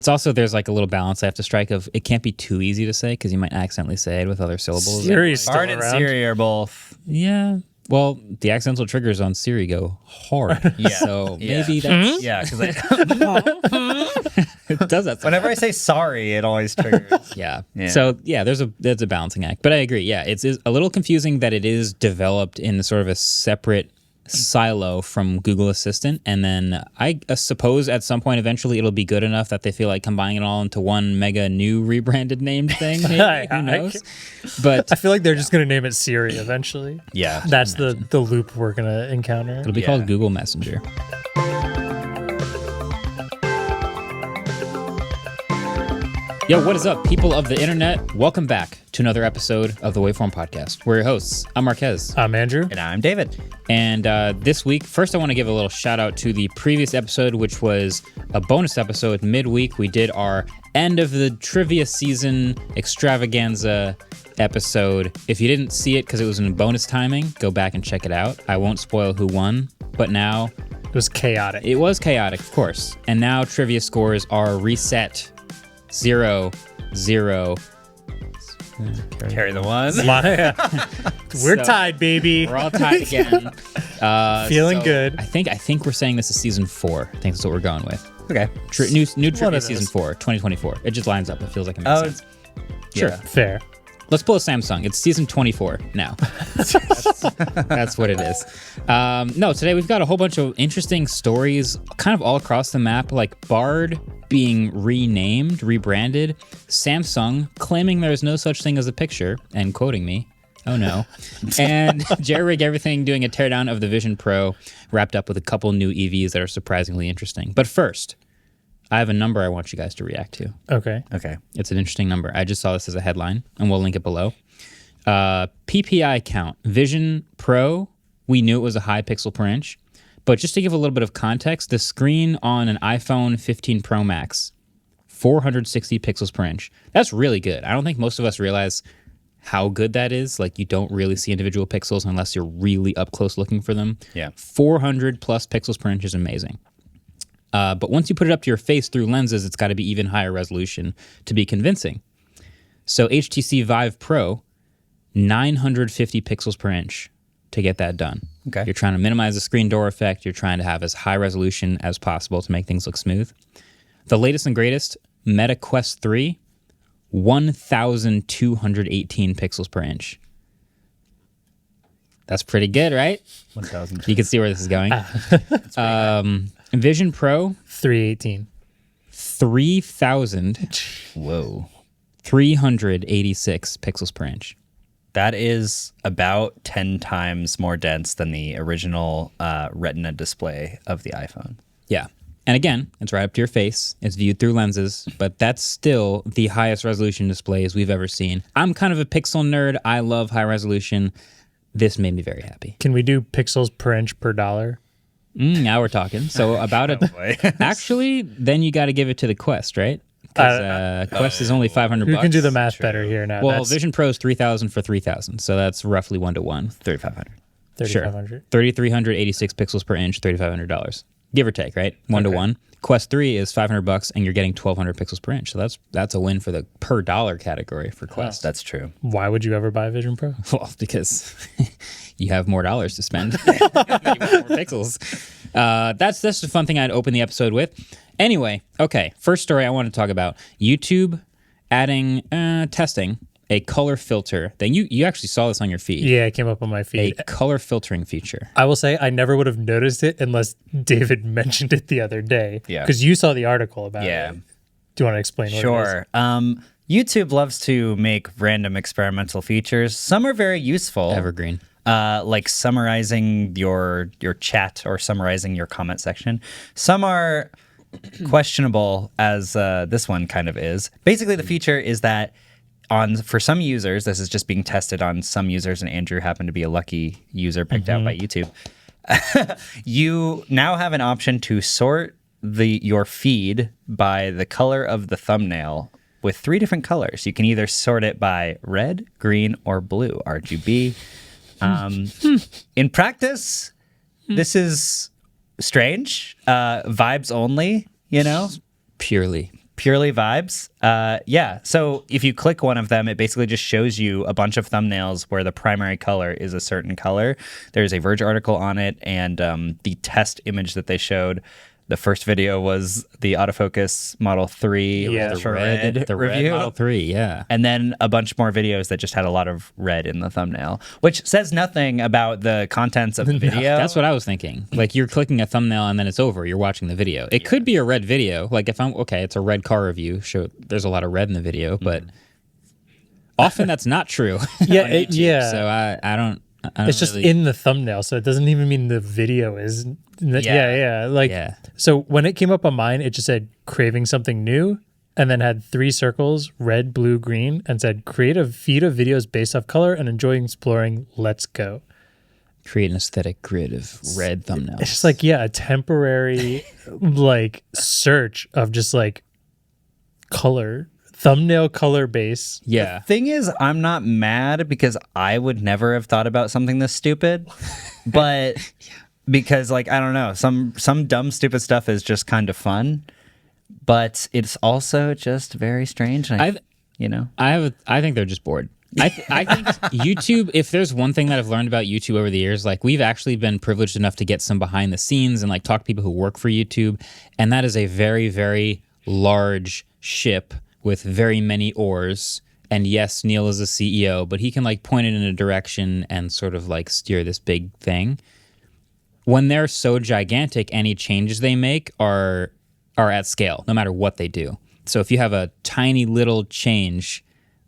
It's also, there's like a little balance I have to strike of it can't be too easy to say because you might accidentally say it with other syllables. Siri's still Bard and around. Siri are both. Yeah. Well, the accidental triggers on Siri go hard. Yeah. So Yeah. maybe that's... Yeah, because It does that. whenever I say sorry, it always triggers. Yeah. Yeah. So yeah, there's a balancing act. But I agree. Yeah, it's a little confusing that it is developed in sort of a separate silo from Google Assistant, and then I suppose at some point eventually it'll be good enough that they feel like combining it all into one mega new rebranded named thing. Maybe. Who knows? But I feel like they're just going to name it Siri eventually. Yeah. That's the loop we're going to encounter. it'll be called Google Messenger. Yo, what is up, people of the internet? Welcome back to another episode of the Waveform podcast. We're your hosts. I'm Marques. I'm Andrew. And I'm David. And this week, first I want to give a little shout out to the previous episode, which was a bonus episode midweek. We did our end of the trivia season extravaganza episode. If you didn't see it because it was in bonus timing, go back and check it out. I won't spoil who won, but now... It was chaotic. It was chaotic, of course. And now trivia scores are reset. 0, 0. Carry the one. We're So- tied, baby. We're all tied again. Feeling So good. I think we're saying this is season 4. I think that's what we're going with. Okay. New One trivia of season those. 4, 2024. It just lines up. It feels like it makes Oh, sense. Sure. Yeah. Fair. Let's pull a Samsung. It's season 24 now. That's what it is. No, today we've got a whole bunch of interesting stories kind of all across the map, like Bard being renamed, rebranded, Samsung claiming there's no such thing as a picture, and quoting me. Oh no. And Jerry Everything doing a teardown of the Vision Pro, wrapped up with a couple new EVs that are surprisingly interesting. But first, I have a number I want you guys to react to. Okay. Okay. It's an interesting number. I just saw this as a headline, and we'll link it below. PPI count. Vision Pro, we knew it was a high pixel per inch. But just to give a little bit of context, the screen on an iPhone 15 Pro Max, 460 pixels per inch. That's really good. I don't think most of us realize how good that is. Like, you don't really see individual pixels unless you're really up close looking for them. Yeah. 400 plus pixels per inch is amazing. But once you put it up to your face through lenses, it's got to be even higher resolution to be convincing. So HTC Vive Pro, 950 pixels per inch to get that done. Okay. You're trying to minimize the screen door effect. You're trying to have as high resolution as possible to make things look smooth. The latest and greatest, Meta Quest 3, 1,218 pixels per inch. That's pretty good, right? 1,000. You can see where this is going. Vision Pro, 318. 3,386 Whoa. pixels per inch. That is about 10 times more dense than the original Retina display of the iPhone. Yeah. And again, it's right up to your face. It's viewed through lenses, but that's still the highest resolution displays we've ever seen. I'm kind of a pixel nerd. I love high resolution. This made me very happy. Can we do pixels per inch per dollar? Now we're talking. So about it. Boy. Actually, then you got to give it to the Quest, right? Because Quest is only $500. Who can do the math better here now? Well, That's Vision Pro is 3,000 for 3,000, so that's roughly 1 to 1. 3,500. 3,500. 3,386 pixels per inch, $3,500, give or take, right? 1 to 1. Quest 3 is $500, and you're getting 1,200 pixels per inch. So that's a win for the per dollar category for Quest. That's true. Why would you ever buy a Vision Pro? Well, because you have more dollars to spend. You want more pixels. That's a fun thing I'd open the episode with. Anyway, okay, first story I want to talk about. YouTube adding, testing a color filter. Then you actually saw this on your feed. Yeah, it came up on my feed. A color filtering feature. I will say I never would have noticed it unless David mentioned it the other day. Yeah. Because you saw the article about Yeah. it. Do you want to explain what it is? Sure. YouTube loves to make random experimental features. Some are very useful. Evergreen. Like summarizing your chat or summarizing your comment section. Some are questionable, as this one kind of is. Basically, the feature is that for some users, this is just being tested on some users, and Andrew happened to be a lucky user picked out by YouTube. You now have an option to sort your feed by the color of the thumbnail with 3 different colors. You can either sort it by red, green, or blue, RGB. In practice, this is strange. Vibes only, you know? Purely Purely vibes. Yeah. So if you click one of them, it basically just shows you a bunch of thumbnails where the primary color is a certain color. There's a Verge article on it, and the test image that they showed. The first video was the autofocus Model 3, the red review. Model 3, yeah. And then a bunch more videos that just had a lot of red in the thumbnail, which says nothing about the contents of the video. That's what I was thinking. Like, you're clicking a thumbnail and then it's over. You're watching the video. It could be a red video. Like, if I'm, okay, it's a red car review. Sure, there's a lot of red in the video, but often that's not true. Yeah, on YouTube. yeah. So I don't It's just really, in the thumbnail, so it doesn't even mean the video is. Yeah. Like, so when it came up on mine, it just said craving something new, and then had 3 circles, red, blue, green, and said create a feed of videos based off color and enjoying exploring. Let's go. create an aesthetic grid of red thumbnails. It's just like, yeah, a temporary like search of just like color, thumbnail color base. Yeah. Thing is, I'm not mad because I would never have thought about something this stupid, but because like, I don't know, some dumb, stupid stuff is just kind of fun, but it's also just very strange. And I think they're just bored. I think YouTube, if there's one thing that I've learned about YouTube over the years, like we've actually been privileged enough to get some behind the scenes and like talk to people who work for YouTube. And that is a very, very large ship with very many oars. And yes, Neil is the CEO, but he can like point it in a direction and sort of like steer this big thing. When they're so gigantic, any changes they make are at scale, no matter what they do. So if you have a tiny little change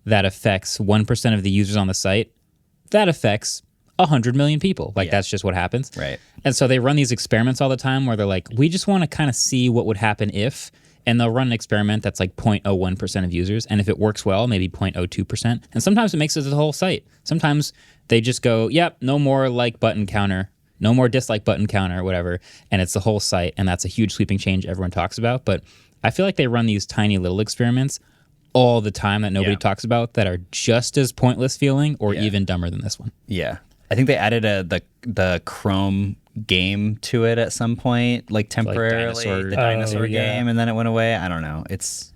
that affects 1% of the users on the site, that affects 100 million people. Like that's just what happens. Right. And so they run these experiments all the time where they're like, we just want to kind of see what would happen if, and they'll run an experiment that's like 0.01% of users. And if it works well, maybe 0.02%. And sometimes it makes it to the whole site. Sometimes they just go, yep, no more like button counter, no more dislike button counter or whatever. And it's the whole site. And that's a huge sweeping change everyone talks about. But I feel like they run these tiny little experiments all the time that nobody talks about that are just as pointless feeling or even dumber than this one. Yeah. I think they added the Chrome game to it at some point, like temporarily, the dinosaur game, and then it went away. I don't know. It's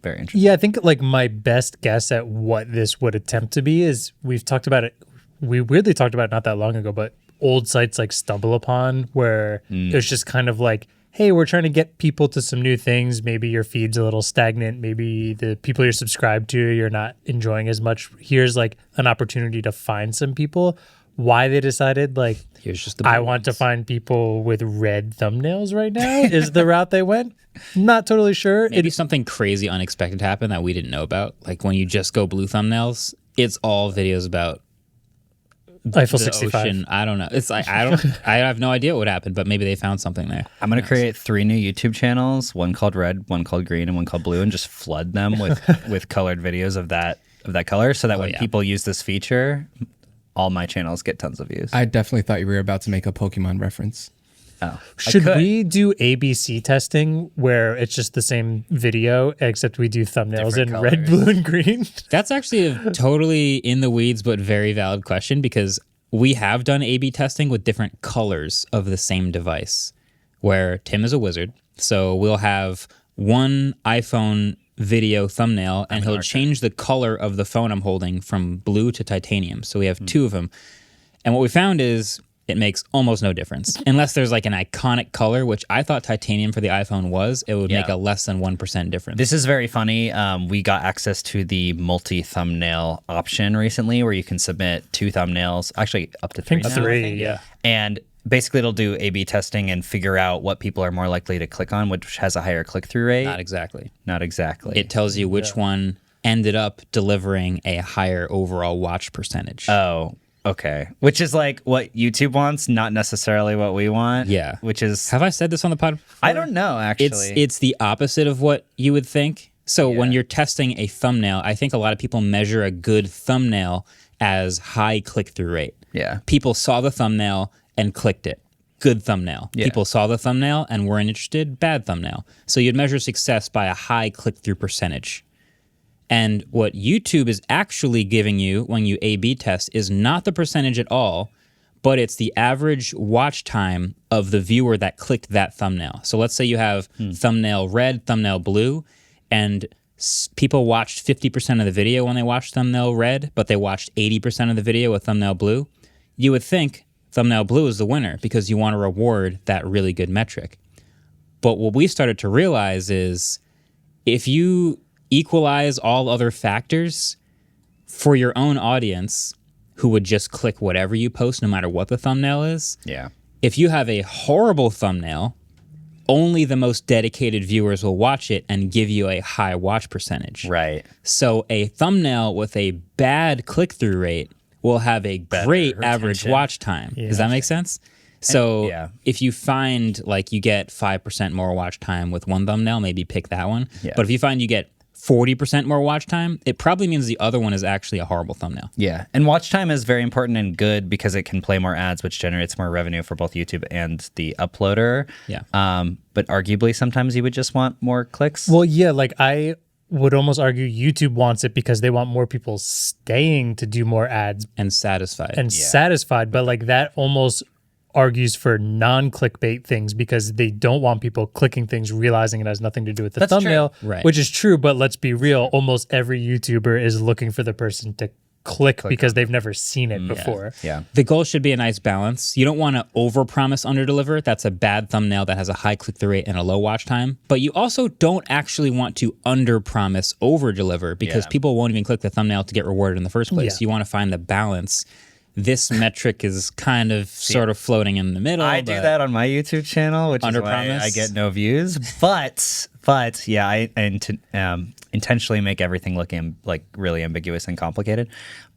very interesting. Yeah, I think like my best guess at what this would attempt to be is we've talked about it. We weirdly talked about it not that long ago, but old sites like Stumble Upon, where it's just kind of like, hey, we're trying to get people to some new things. Maybe your feed's a little stagnant. Maybe the people you're subscribed to, you're not enjoying as much. Here's like an opportunity to find some people. Why they decided like, here's just the I want to find people with red thumbnails right now is the route they went. Not totally sure. Maybe something crazy unexpected happened that we didn't know about. Like when you just go blue thumbnails, it's all videos about Eiffel the 65. ocean. I don't know. It's like I have no idea what happened, but maybe they found something there. I'm gonna create 3 new YouTube channels, one called red, one called green, and one called blue, and just flood them with colored videos of that color, so that when people use this feature, all my channels get tons of views. I definitely thought you were about to make a Pokemon reference. Oh, Should we do ABC testing where it's just the same video except we do thumbnails Different in red, colors. blue, and green? That's actually a totally in the weeds but very valid question, because we have done A/B testing with different colors of the same device, where Tim is a wizard. So we'll have one iPhone video thumbnail and he'll change the color of the phone I'm holding from blue to titanium. So we have 2 of them. And what we found is it makes almost no difference. Unless there's like an iconic color, which I thought titanium for the iPhone was, it would make a less than 1% difference. This is very funny. We got access to the multi-thumbnail option recently where you can submit 2 thumbnails, actually up to 3 now, I think. Yeah. And basically it'll do A/B testing and figure out what people are more likely to click on, which has a higher click-through rate. Not exactly. Not exactly. It tells you which one ended up delivering a higher overall watch percentage. Oh, okay. Which is like what YouTube wants, not necessarily what we want. Yeah. Which is... Have I said this on the pod before? I don't know, actually. It's the opposite of what you would think. So when you're testing a thumbnail, I think a lot of people measure a good thumbnail as high click-through rate. Yeah. People saw the thumbnail and clicked it. Good thumbnail. Yeah. People saw the thumbnail and weren't interested. Bad thumbnail. So you'd measure success by a high click-through percentage. And what YouTube is actually giving you when you A/B test is not the percentage at all, but it's the average watch time of the viewer that clicked that thumbnail. So let's say you have thumbnail red, thumbnail blue, and people watched 50% of the video when they watched thumbnail red, but they watched 80% of the video with thumbnail blue, you would think thumbnail blue is the winner because you want to reward that really good metric. But what we started to realize is if you equalize all other factors for your own audience who would just click whatever you post no matter what the thumbnail is, Yeah. if you have a horrible thumbnail, only the most dedicated viewers will watch it and give you a high watch percentage. Right. So a thumbnail with a bad click-through rate will have a great average retention. watch time. Does that make sense? So yeah. if you find like you get 5% more watch time with one thumbnail, maybe pick that one. Yeah. But if you find you get 40% more watch time, it probably means the other one is actually a horrible thumbnail. Yeah. And watch time is very important and good because it can play more ads, which generates more revenue for both YouTube and the uploader. Yeah. But arguably, sometimes you would just want more clicks. Well, yeah, like I would almost argue YouTube wants it because they want more people staying to do more ads And satisfied. and satisfied. But like that almost argues for non-clickbait things because they don't want people clicking things realizing it has nothing to do with the That's true. thumbnail, Right. which is true. But let's be real, almost every YouTuber is looking for the person to click because they've never seen it before. Yeah. The goal should be a nice balance. You don't want to overpromise, underdeliver. That's a bad thumbnail that has a high click-through rate and a low watch time. But you also don't actually want to underpromise, overdeliver because Yeah. people won't even click the thumbnail to get rewarded in the first place. Yeah. You want to find the balance. This metric is kind of sort of floating in the middle. I do but that on my YouTube channel, which is why Underpromise? I get no views. But yeah, I intentionally make everything look like really ambiguous and complicated.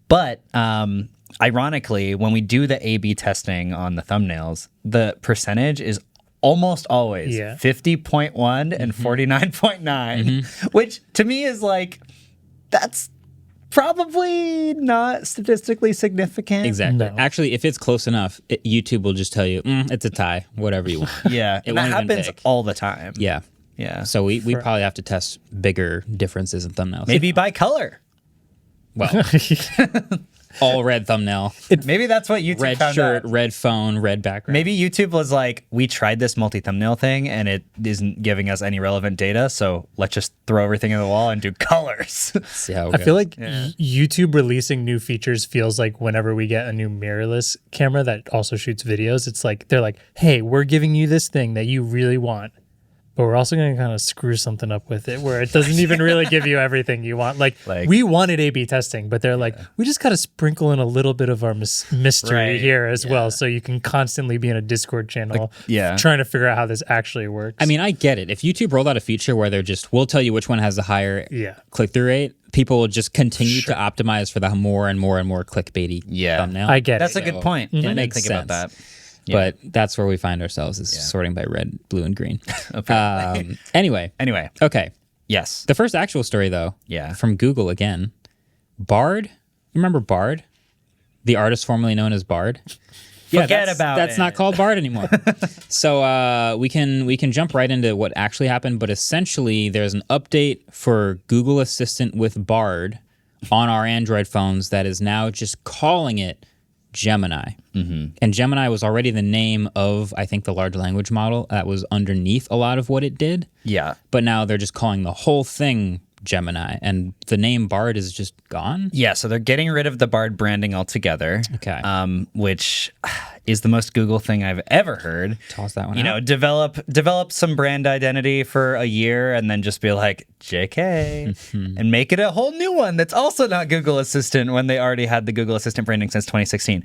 But ironically, when we do the A/B testing on the thumbnails, the percentage is almost always 50.1 and 49.9, which to me is like that's probably not statistically significant. Exactly. No. Actually, if it's close enough, YouTube will just tell you, it's a tie, whatever you want. Yeah, It and that won't even happens pick. all the time. Yeah. Yeah. So we probably have to test bigger differences in thumbnails. Maybe by color. Well, all red thumbnail, Maybe that's what YouTube red found shirt, out. red phone, red background. Maybe YouTube was like, we tried this multi-thumbnail thing and it isn't giving us any relevant data, so let's just throw everything in the wall and do colors. See how it I goes. feel like YouTube releasing new features feels like whenever we get a new mirrorless camera that also shoots videos, it's like they're like, hey, we're giving you this thing that you really want, but we're also going to kind of screw something up with it where it doesn't even really give you everything you want. Like we wanted A/B testing, but they're like, we just got to sprinkle in a little bit of our mystery Right, here as well, so you can constantly be in a Discord channel trying to figure out how this actually works. I mean, I get it. If YouTube rolled out a feature where they're just, we'll tell you which one has the higher click-through rate, people will just continue to optimize for the more and more and more clickbaity thumbnail. I get That's it. a good point. I didn't makes think about sense. that. But that's where we find ourselves is sorting by red, blue, and green. Anyway. Anyway, Okay. yes. The first actual story, though, Yeah. from Google again. Bard. Remember Bard? The artist formerly known as Bard? Forget about that's it. not called Bard anymore. So we can jump right into what actually happened, but essentially there's an update for Google Assistant with Bard on our Android phones that is now just calling it Gemini. And Gemini was already the name of, I think, the large language model that was underneath a lot of what it did. Yeah. But now they're just calling the whole thing Gemini, and the name Bard is just gone. Yeah, so they're getting rid of the Bard branding altogether. Okay. Which is the most Google thing I've ever heard. Toss that one You know, out. develop some brand identity for a year and then just be like, JK, and make it a whole new one that's also not Google Assistant when they already had the Google Assistant branding since 2016.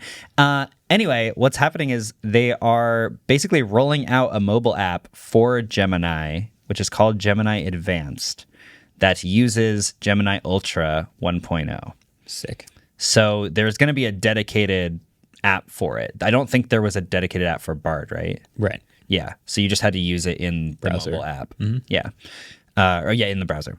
Anyway, what's happening is they are basically rolling out a mobile app for Gemini, which is called Gemini Advanced, that uses Gemini Ultra 1.0. Sick. So there's going to be a dedicated app for it. I don't think there was a dedicated app for Bard, right? Right. Yeah. So you just had to use it in the Browser. mobile app. Yeah. In the browser.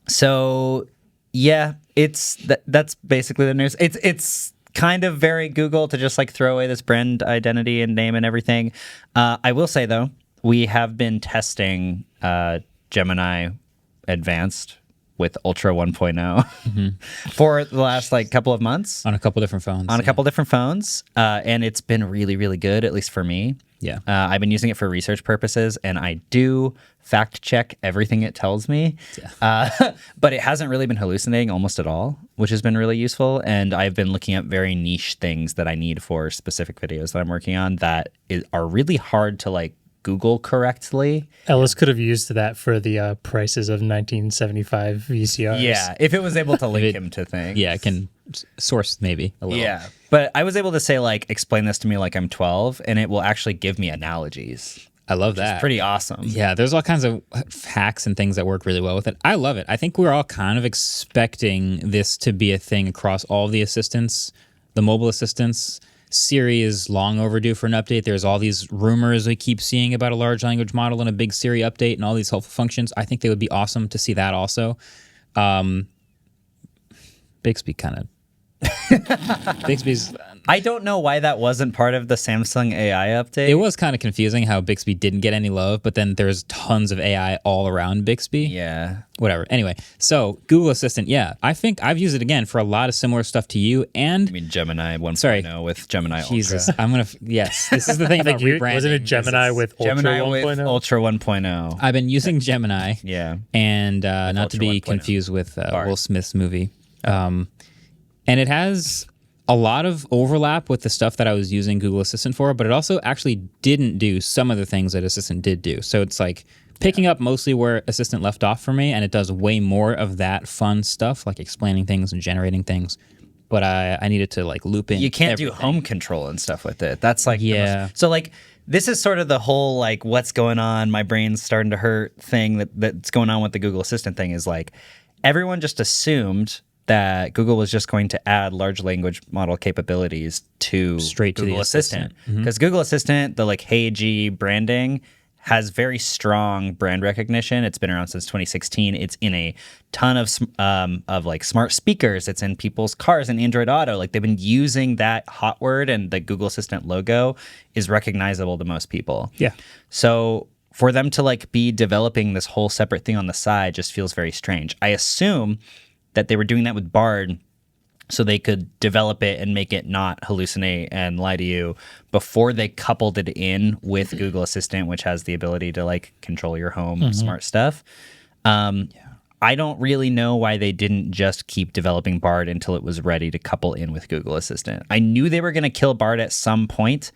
So yeah, that's basically the news. It's kind of very Google to just like throw away this brand identity and name and everything. I will say though, we have been testing Gemini Advanced with Ultra 1.0 for the last like couple of months On a couple different phones. on a couple different phones, and it's been really, really good, at least for me. Yeah. I've been using it for research purposes, and I do fact check everything it tells me. But it hasn't really been hallucinating almost at all, which has been really useful. And I've been looking at very niche things that I need for specific videos that I'm working on that are really hard to like Google correctly. Ellis could have used that for the prices of 1975 VCRs. Yeah, if it was able to link him to things. Yeah, I can source maybe a little. Yeah, but I was able to say like, explain this to me like I'm 12, and it will actually give me analogies. I love that. It's pretty awesome. Yeah, there's all kinds of hacks and things that work really well with it. I love it. I think we're all kind of expecting this to be a thing across all the assistants, the mobile assistants. Siri is long overdue for an update. There's all these rumors we keep seeing about a large language model and a big Siri update and all these helpful functions. I think they would be awesome to see that also. Bixby kind of... Bixby's... I don't know why that wasn't part of the Samsung AI update. It was kind of confusing how Bixby didn't get any love, but then there's tons of AI all around Bixby. Yeah. Whatever. Anyway, so Google Assistant, yeah. I think I've used it again for a lot of similar stuff to you. And I mean, Gemini 1.0 with Gemini Jesus, Ultra. I'm going to... Yes, this is the thing about rebranding. Wasn't it Gemini with Ultra Gemini 1.0? with Ultra 1.0. I've been using Gemini. Yeah. And not Ultra to be 1.0. confused with Will Smith's movie. And it has a lot of overlap with the stuff that I was using Google Assistant for, but it also actually didn't do some of the things that Assistant did do. So it's like picking up mostly where Assistant left off for me, and it does way more of that fun stuff, like explaining things and generating things. But I needed to like loop in. You can't everything. do home control and stuff with it. That's like Yeah. So like this is sort of the whole like what's going on, my brain's starting to hurt thing that's going on with the Google Assistant thing is like everyone just assumed that Google was just going to add large language model capabilities to Straight to Google the Assistant. Assistant. Because Google Assistant, the like Hey G branding has very strong brand recognition. It's been around since 2016. It's in a ton of like smart speakers. It's in people's cars and Android Auto. Like they've been using that hot word, and the Google Assistant logo is recognizable to most people. Yeah. So for them to like be developing this whole separate thing on the side just feels very strange. I assume that they were doing that with Bard so they could develop it and make it not hallucinate and lie to you before they coupled it in with Google Assistant, which has the ability to like control your home smart stuff. I don't really know why they didn't just keep developing Bard until it was ready to couple in with Google Assistant. I knew they were going to kill Bard at some point,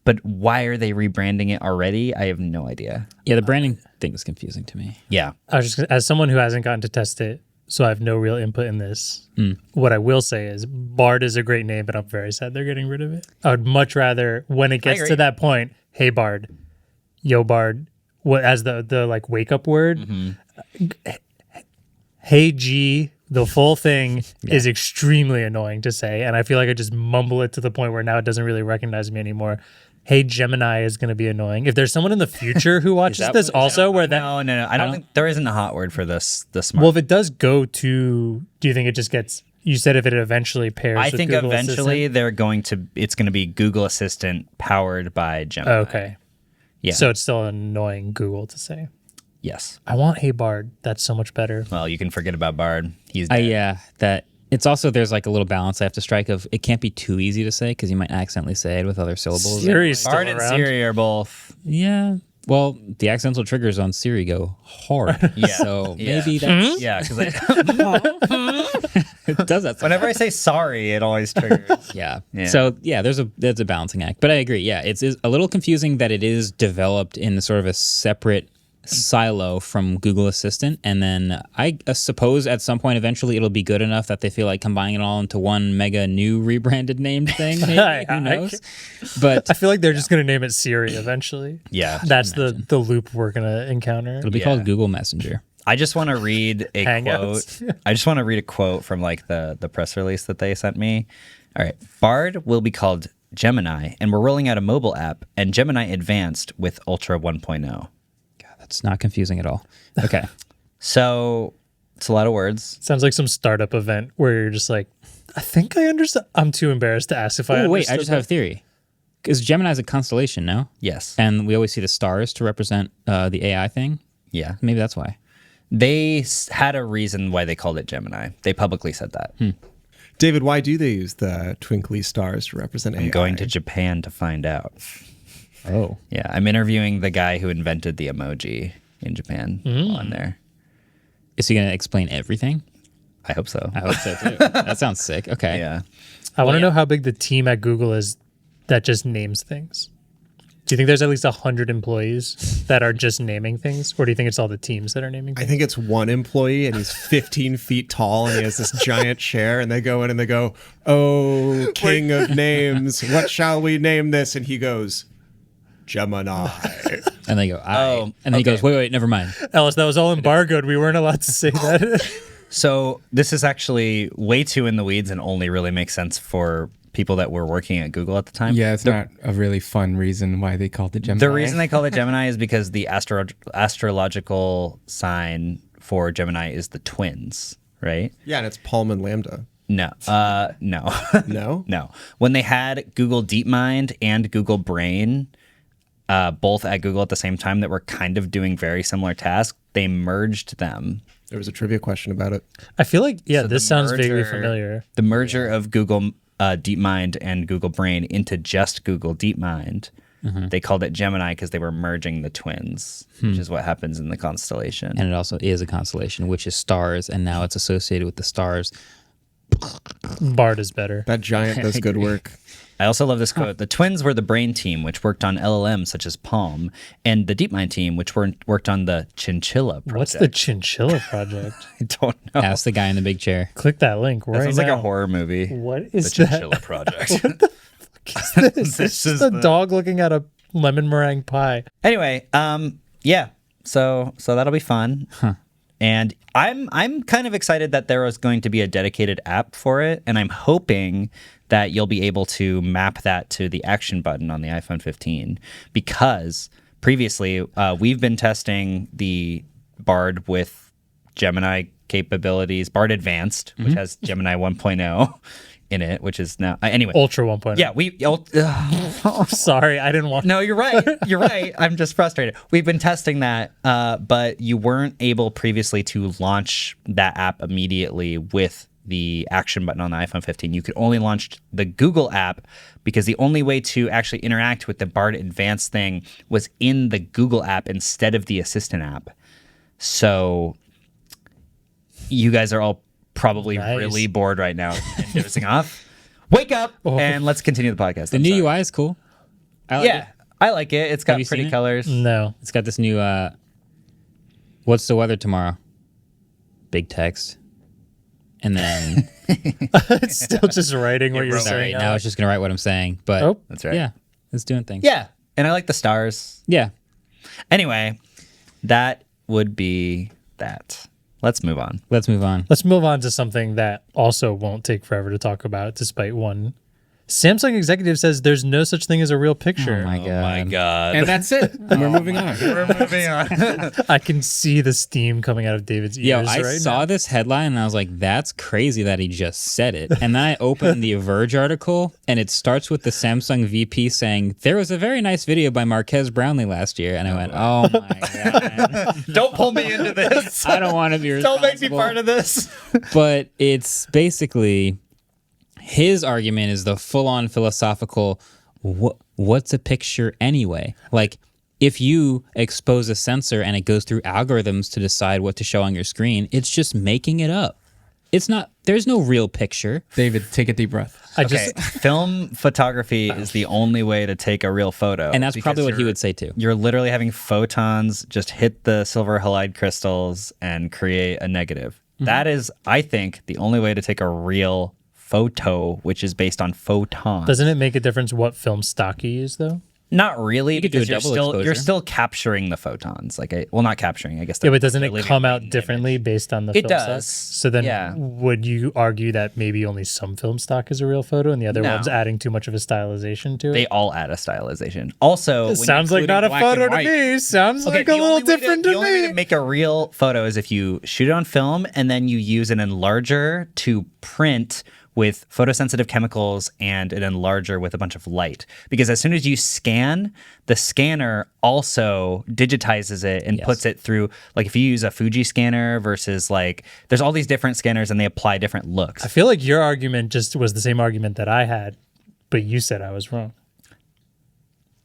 but why are they rebranding it already? I have no idea. Yeah, the branding thing is confusing to me. Yeah. I was just, as someone who hasn't gotten to test it, so I have no real input in this. What I will say is Bard is a great name, but I'm very sad they're getting rid of it. I would much rather, when it gets to that point, hey Bard, yo Bard, what as the like wake up word, hey G, the full thing is extremely annoying to say, and I feel like I just mumble it to the point where now it doesn't really recognize me anymore. Hey Gemini is going to be annoying. If there's someone in the future who watches this also, where that No. I don't think there isn't a hot word for this smart. well, if it does go to, do you think it just gets? You said if it eventually pairs. I with think Google eventually Assistant? it's going to be Google Assistant powered by Gemini. Okay. Yeah. So it's still annoying Google to say. Yes. I want Hey Bard. That's so much better. Well, you can forget about Bard. He's dead. Yeah, that it's also there's like a little balance I have to strike of it can't be too easy to say because you might accidentally say it with other syllables. Siri's still Bard and around. Siri are both. Yeah. Well, the accidental triggers on Siri go hard. Yeah. So Yeah. maybe that's Yeah, because it does that. whenever I say sorry, it always triggers. Yeah. Yeah. So yeah, there's a balancing act. But I agree. Yeah, it's a little confusing that it is developed in sort of a separate silo from Google Assistant, and then I suppose at some point eventually it'll be good enough that they feel like combining it all into one mega new rebranded named thing. Maybe. Who knows? But I feel like they're just going to name it Siri eventually. Yeah. That's the loop we're going to encounter. it'll be called Google Messenger. I just want to read a Hangouts. quote. I just want to read a quote from like the press release that they sent me. All right. Bard will be called Gemini, and we're rolling out a mobile app and Gemini Advanced with Ultra 1.0. It's not confusing at all. Okay. So it's a lot of words. Sounds like some startup event where you're just like, I think I understand. I'm too embarrassed to ask if I Oh, wait, I understood just have a theory. Because Gemini is a constellation now, Yes. and we always see the stars to represent the AI thing. Yeah. Maybe that's why. They had a reason why they called it Gemini. They publicly said that. David, why do they use the twinkly stars to represent AI? I'm going to Japan to find out. Oh. Yeah, I'm interviewing the guy who invented the emoji in Japan on there. Is he going to explain everything? I hope so. I hope so too. That sounds sick. Okay. Yeah. I want to know how big the team at Google is that just names things. Do you think there's at least 100 employees that are just naming things? Or do you think it's all the teams that are naming I things? think it's one employee and he's 15 feet tall and he has this giant chair and they go in and they go, "Oh, king of names, what shall we name this?" And he goes, "Gemini." And they go, Oh, and then he goes, wait, never mind. Ellis, that was all embargoed. We weren't allowed to say that. So this is actually way too in the weeds and only really makes sense for people that were working at Google at the time. Yeah, it's not a really fun reason why they called it Gemini. The reason they call it Gemini is because the astrological sign for Gemini is the twins, right? Yeah, and it's Palm and Lambda. No. No. No? No. When they had Google DeepMind and Google Brain both at Google at the same time that were kind of doing very similar tasks, they merged them. There was a trivia question about it. I feel like, So this the sounds vaguely merger- familiar. The merger of Google DeepMind and Google Brain into just Google DeepMind, they called it Gemini because they were merging the twins, which is what happens in the constellation. And it also is a constellation, which is stars, and now it's associated with the stars. Bard is better. That giant does good work. I also love this quote. The twins were the brain team, which worked on LLMs such as Palm, and the DeepMind team, which worked on the Chinchilla project. What's the Chinchilla project? I don't know. Ask the guy in the big chair. Click that link That right sounds now. like a horror movie. What The is that? Chinchilla project. It's just a dog looking at a lemon meringue pie. Anyway, yeah. So that'll be fun. And I'm kind of excited that there was going to be a dedicated app for it, and I'm hoping that you'll be able to map that to the action button on the iPhone 15, because previously we've been testing the Bard with Gemini capabilities, Bard Advanced, which has Gemini 1.0 in it, which is now anyway. Ultra 1.0. Yeah, Sorry, I didn't want. No, you're right. You're right. I'm just frustrated. We've been testing that, but you weren't able previously to launch that app immediately with the action button on the iPhone 15. You could only launch the Google app because the only way to actually interact with the Bard Advanced thing was in the Google app instead of the Assistant app. So you guys are all probably Nice. really bored right now and dozing off. Wake up and let's continue the podcast. The I'm new sorry. UI is cool. I like Yeah, it. I like it. It's got you seen pretty it? colors. No. It's got this new, what's the weather tomorrow? Big text. And then, It's still just writing what you're sorry, saying. now it's just going to write what I'm saying. But Oh. That's right. yeah, it's doing things. Yeah, and I like the stars. Yeah. Anyway, that would be that. Let's move on. Let's move on. Let's move on to something that also won't take forever to talk about, despite one. Samsung executive says there's no such thing as a real picture. Oh my God. God. And that's it. And we're moving on. We're moving on. I can see the steam coming out of David's Yo, ears I right saw now. this headline and I was like, that's crazy that he just said it. And then I opened the Verge article and it starts with the Samsung VP saying, there was a very nice video by Marques Brownlee last year. And I went, oh my God. Don't pull me into this. I don't want to be Don't make me responsible. part of this. But it's basically his argument is the full-on philosophical, what's a picture anyway? Like, if you expose a sensor and it goes through algorithms to decide what to show on your screen, it's just making it up. It's not, there's no real picture. David, take a deep breath. Okay, film photography is the only way to take a real photo. And that's because probably what he you're- would say too. You're literally having photons just hit the silver halide crystals and create a negative. That is, I think, the only way to take a real photo, which is based on photons. Doesn't it make a difference what film stock you use, though? Not really, could do a because double you're exposure. still capturing the photons. Like, well, not capturing. I guess. Yeah, but doesn't they're it leaving come a out latent differently image. based on the It film does. stock? So then Yeah. would you argue that maybe only some film stock is a real photo and the other No. one's adding too much of a stylization to it? They all add a stylization. Also, when It sounds like including not a black photo and to white. me. Sounds like a the little only way different the to only way me. to make a real photo is if you shoot it on film and then you use an enlarger to print with photosensitive chemicals and an enlarger with a bunch of light. Because as soon as you scan, the scanner also digitizes it and puts it through, like if you use a Fuji scanner versus like, there's all these different scanners and they apply different looks. I feel like your argument just was the same argument that I had, but you said I was wrong.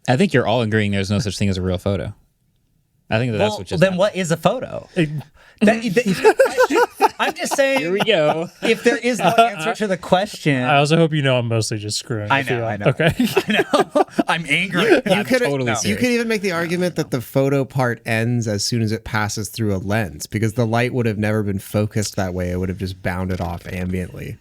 I think you're all agreeing there's no such thing as a real photo. I think that's what just then happened. what is a photo? I'm just saying. Here we go. If there is no answer to the question, I also hope you know I'm mostly just screwing with you. I know. Okay. I know. I'm angry. You could totally you serious. could even make the argument that the photo part ends as soon as it passes through a lens because the light would have never been focused that way. It would have just bounded off ambiently.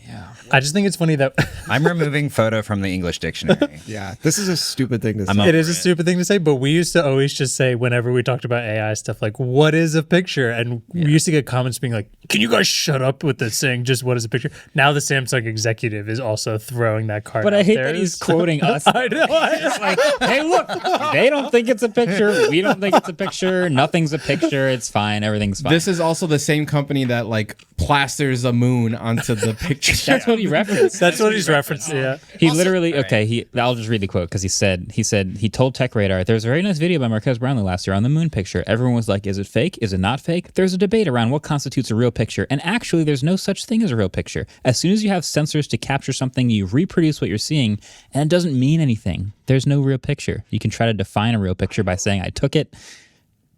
Yeah. I just think it's funny that I'm removing photo from the English dictionary. Yeah, this is a stupid thing to say. I'm it is a it. stupid thing to say, but we used to always just say whenever we talked about AI stuff, like, what is a picture? And we used to get comments being like, can you guys shut up with this saying just what is a picture? Now the Samsung executive is also throwing that card But out I hate there. that he's quoting us. I know. It's like, hey, look, they don't think it's a picture. We don't think it's a picture. Nothing's a picture. It's fine. Everything's fine. This is also the same company that like plasters a moon onto the picture. That's what he referenced. That's what he's referencing. Yeah. He literally I'll just read the quote because he said he told Tech Radar there's a very nice video by Marques Brownlee last year on the moon picture. Everyone was like, is it fake? Is it not fake? There's a debate around what constitutes a real picture, and actually there's no such thing as a real picture. As soon as you have sensors to capture something, you reproduce what you're seeing, and it doesn't mean anything. There's no real picture. You can try to define a real picture by saying I took it,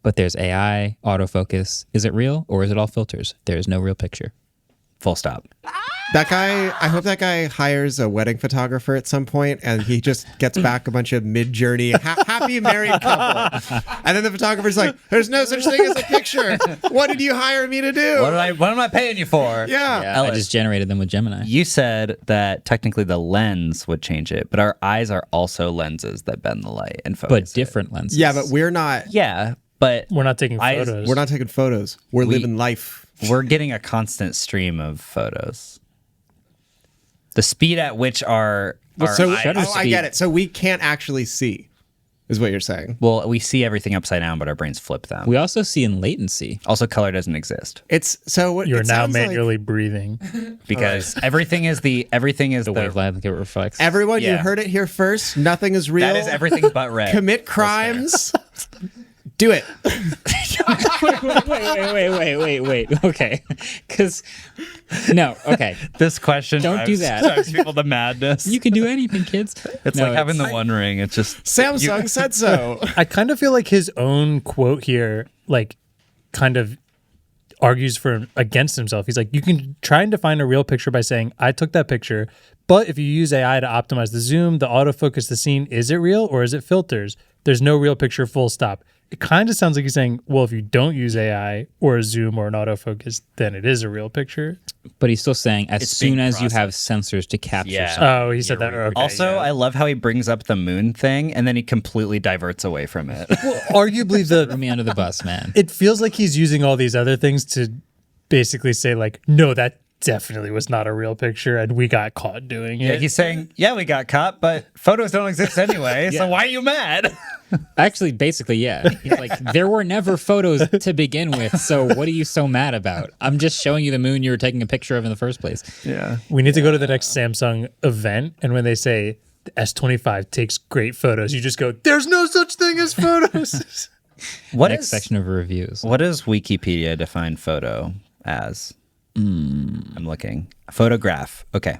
but there's AI, autofocus. Is it real or is it all filters? There is no real picture. Full stop. That guy, I hope that guy hires a wedding photographer at some point and he just gets back a bunch of mid-journey happy married couple. And then the photographer's like, there's no such thing as a picture. What did you hire me to do? What am I paying you for? Yeah. Yeah, I just generated them with Gemini. You said that technically the lens would change it, but our eyes are also lenses that bend the light and focus. But different lenses. Yeah, but we're not Yeah, but We're not taking Eyes- photos. we're not taking photos. We're living life. we're getting a constant stream of photos. The speed at which our So eyes, I get it. So we can't actually see, is what you're saying. well, we see everything upside down, but our brains flip them. We also see in latency. Also, color doesn't exist It's so what You're it now sounds like manually breathing. because everything is the Wavelength it reflects. everyone, you Yeah. heard it here first. Nothing is real. that is everything but red. Commit crimes. Do it. wait. Okay. Because, no, okay. This question Don't do that. drives people to madness. You can do anything, kids. It's No, like having the One Ring. It's just Samsung said so. I kind of feel like his own quote here, like, kind of argues for against himself. He's like, you can try and define a real picture by saying, I took that picture, but if you use AI to optimize the zoom, the autofocus, the scene, is it real or is it filters? There's no real picture, full stop. It kind of sounds like he's saying, well, if you don't use AI or a zoom or an autofocus, then it is a real picture. But he's still saying, as It's soon being as you have sensors to capture Yeah. something. Oh, he said that. Okay, Also, yeah. I love how he brings up the moon thing and then he completely diverts away from it. Arguably, Throw me under the bus, man. it feels like he's using all these other things to basically say, like, no, that definitely was not a real picture and we got caught doing Yeah, it. he's saying, yeah, we got caught, but photos don't exist anyway, so why are you mad? Actually, basically, yeah. He's like, there were never photos to begin with, so what are you so mad about? I'm just showing you the moon you were taking a picture of in the first place. Yeah. We need to go to the next Samsung event, and when they say the S25 takes great photos, you just go, there's no such thing as photos. What Next is section of reviews. what does Wikipedia define photo as? I'm looking. A photograph. Okay.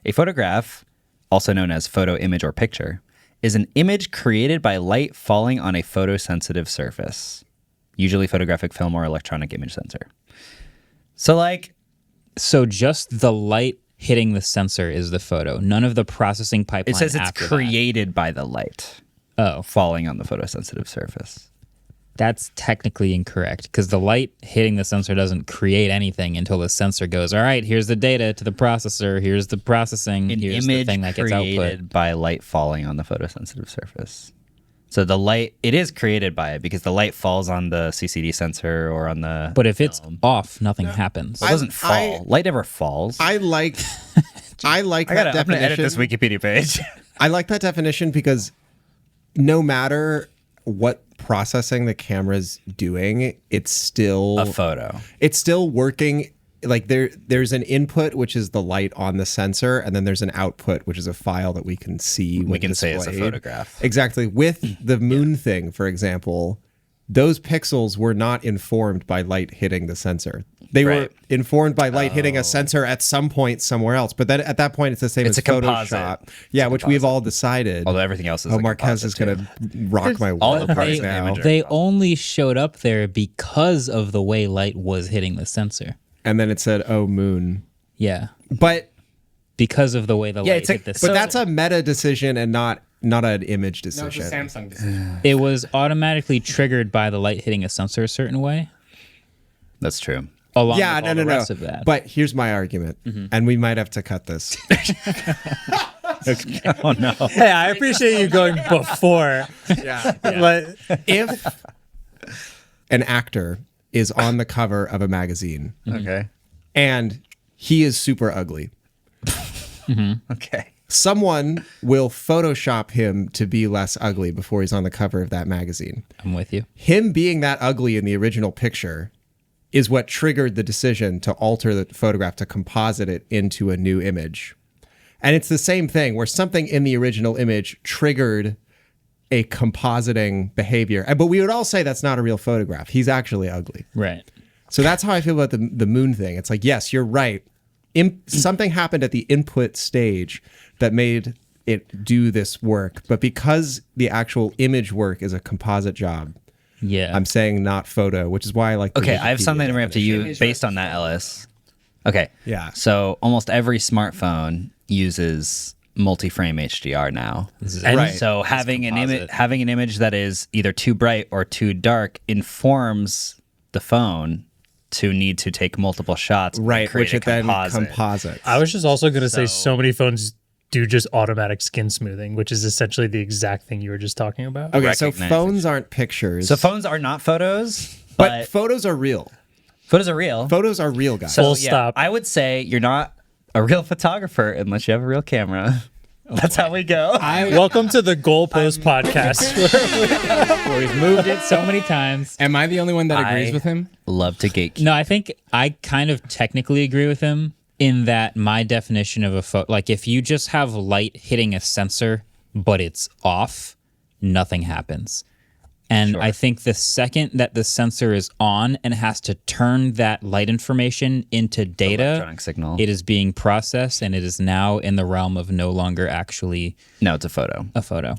A photograph, also known as photo, image, or picture, is an image created by light falling on a photosensitive surface, usually photographic film or electronic image sensor. So, like, So just the light hitting the sensor is the photo. None of the processing pipeline it says it's after created by the light that. Oh, falling on the photosensitive surface. that's technically incorrect because the light hitting the sensor doesn't create anything until the sensor goes, all right, here's the data to the processor, here's the processing, An here's the image thing that gets created output. by light falling on the photosensitive surface. So the light, it is created by it because the light falls on the CCD sensor or on the. But if it's off, nothing happens. It doesn't fall. Light never falls. I like I that gotta, I'm gonna edit definition. this Wikipedia page. I like that definition because no matter what processing the camera's doing, it's still A photo. It's still working. Like there's an input, which is the light on the sensor, and then there's an output, which is a file that we can see. We can say it's a displayed. photograph. Exactly. With the moon thing, for example, those pixels were not informed by light hitting the sensor. They were Right. informed by light hitting a sensor at some point somewhere else. But then at that point, it's the same It's as a composite. Photoshop. Yeah, which we've all decided. Although everything else is Oh, a Marques is composite, going too. to rock my All world the parts right of the now. image are- They only showed up there because of the way light was hitting the sensor. And then it said, "Oh, moon." Yeah. But Because of the way the light it's a- hit the but sensor. that's a meta decision and not an image No, it's decision. a Samsung decision. It was automatically triggered by the light hitting a sensor a certain way, That's true. along Yeah, with all no. the rest of that. But here's my argument, and we might have to cut this. Oh no. Hey, I appreciate you going before. But If an actor is on the cover of a magazine Okay. and he is super ugly, Okay. someone will Photoshop him to be less ugly before he's on the cover of that magazine. I'm with you. Him being that ugly in the original picture is what triggered the decision to alter the photograph to composite it into a new image. And it's the same thing where something in the original image triggered a compositing behavior. But we would all say that's not a real photograph. He's actually ugly. Right. So that's how I feel about the moon thing. It's like, yes, you're right. Something happened at the input stage that made it do this work. But because the actual image work is a composite job, Yeah. I'm saying not photo, which is why I like the Okay, I have Wikipedia something to bring up to you Image based on that, Ellis. Okay. Yeah. So almost every smartphone uses multi-frame HDR now. And Right. So having composite. having an image that is either too bright or too dark informs the phone to need to take multiple shots, and Right, create which a it then composite. composites. I was just also going to say So- so many phones do just automatic skin smoothing, which is essentially the exact thing you were just talking about. Okay, so recognize phones aren't pictures. So phones are not photos, but but photos are real. photos are real. Photos are real, guys. So Full stop. I would say you're not a real photographer unless you have a real camera. That's how we go. Welcome to the Goalpost podcast. Where we've moved it so many times. Am I the only one that agrees I- with him? Love to gatekeep. No, I think I kind of technically agree with him in that my definition of a photo, like if you just have light hitting a sensor, but it's off, nothing happens. And I think the second that the sensor is on and has to turn that light information into data, Electronic signal. it is being processed and it is now in the realm of no longer actually No, it's a photo. a photo.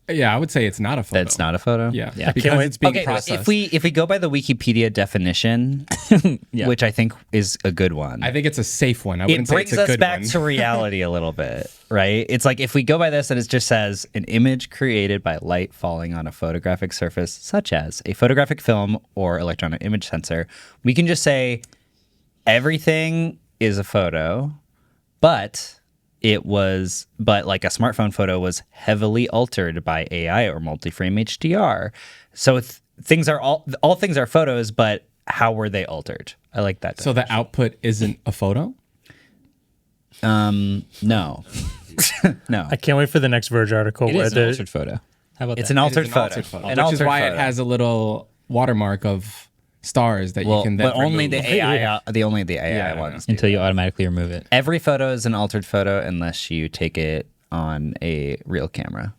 Yeah, I would say it's not a photo. That's not a photo. Yeah, Yeah. because wait. it's being Okay, processed. if we go by the Wikipedia definition, which I think is a good one, I think it's a safe one. I it wouldn't say brings it's a us good back one. to reality a little bit, right? It's like if we go by this and it just says an image created by light falling on a photographic surface, such as a photographic film or electronic image sensor, we can just say everything is a photo, but like a smartphone photo was heavily altered by AI or multi-frame HDR. So things are all things are photos, but how were they altered? I like that. So the output isn't a photo? No. No. I can't wait for the next Verge article It where is an the altered photo. How about It's that? an altered It is photo. an altered photo. An Which is altered why photo. it has a little watermark of stars that you can then but only remove. the AI, only the AI Yeah, ones. Until you automatically remove it. Every photo is an altered photo unless you take it on a real camera.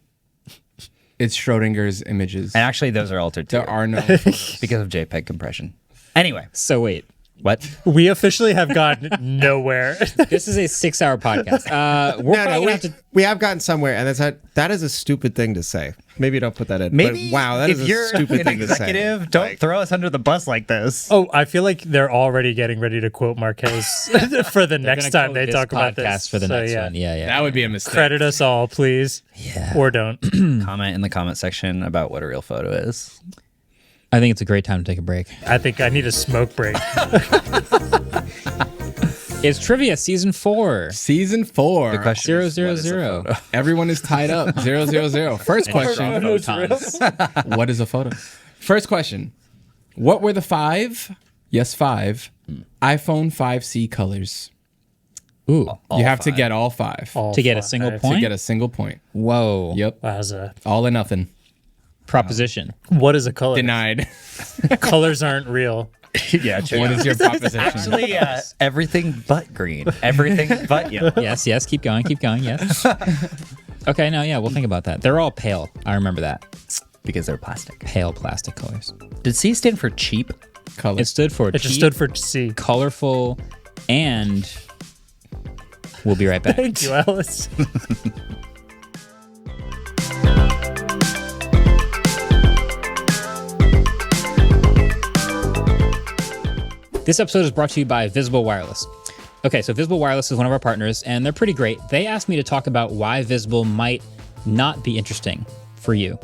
It's Schrodinger's images. And actually, those are altered too There are no photos. because of JPEG compression. Anyway, So wait, what? we officially have gotten nowhere. this is a 6-hour podcast. We're No, probably gonna we, have to. we have gotten somewhere, and that is a stupid thing to say. Maybe don't put that in. Maybe but wow, that if is a you're stupid an thing to say. executive, don't throw us under the bus like this. Oh, I feel like they're already getting ready to quote Marques for the next time they talk about this. for the So, next yeah. one. Yeah. That would be a mistake. Credit us all, please. Yeah. Or don't. Comment in the comment section about what a real photo is. I think it's a great time to take a break. I think I need a smoke break. It's trivia season 4. Season 4. The question Zero, is, zero, what is a zero. photo? Everyone is tied up. 000. First question. Photons. What is a photo? First question. What were the 5 iPhone 5C colors? Ooh. You have to get all 5 All To get a five. single to point? get a single point. Whoa. Yep. Wowza. All or nothing. Proposition. What is a color? Denied. Colors aren't real. Yeah, true. What is your proposition? Actually, everything but green. Everything but yellow. Yes. Keep going. Yes. Okay, no, yeah, we'll think about that. They're all pale. I remember that. because they're plastic. Pale plastic colors. Did C stand for cheap? Color. It stood for It just cheap, stood for C. colorful, and we'll be right back. Thank you, Alice. This episode is brought to you by Visible Wireless. Okay, so Visible Wireless is one of our partners, and they're pretty great. They asked me to talk about why Visible might not be interesting for you.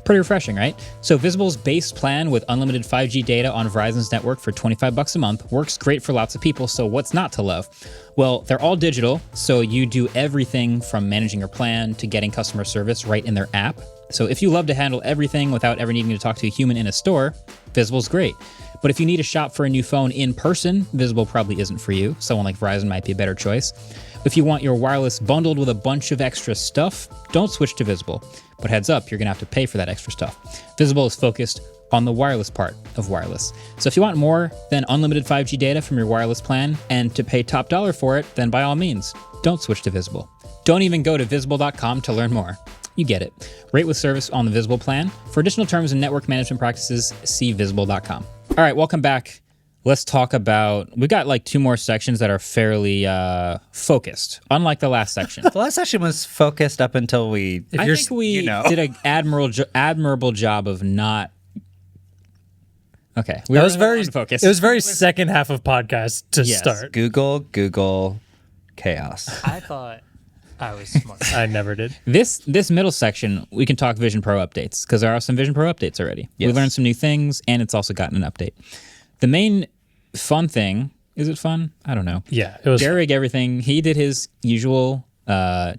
Pretty refreshing, right? So Visible's base plan with unlimited 5G data on Verizon's network for $25 a month works great for lots of people, so what's not to love? Well, they're all digital, so you do everything from managing your plan to getting customer service right in their app. So if you love to handle everything without ever needing to talk to a human in a store, Visible's great. But if you need to shop for a new phone in person, Visible probably isn't for you. Someone like Verizon might be a better choice. If you want your wireless bundled with a bunch of extra stuff, don't switch to Visible. But heads up, you're going to have to pay for that extra stuff. Visible is focused on the wireless part of wireless. So if you want more than unlimited 5G data from your wireless plan and to pay top dollar for it, then by all means, don't switch to Visible. Don't even go to visible.com to learn more. You get it. Rate with service on the Visible plan. For additional terms and network management practices, see visible.com. All right, welcome back. Let's talk about, we got like two more sections that are fairly focused, unlike the last section. The last session was focused up until we... I think we did an admirable job of not... Okay. That was very focused. It was very second half of podcast to Yes. start. Google, chaos. I thought I was smart. I never did. This middle section, we can talk Vision Pro updates, because there are some Vision Pro updates already. Yes. We learned some new things, and it's also gotten an update. The main fun thing, is it fun? I don't know. Yeah, it was. Derek, everything, he did his usual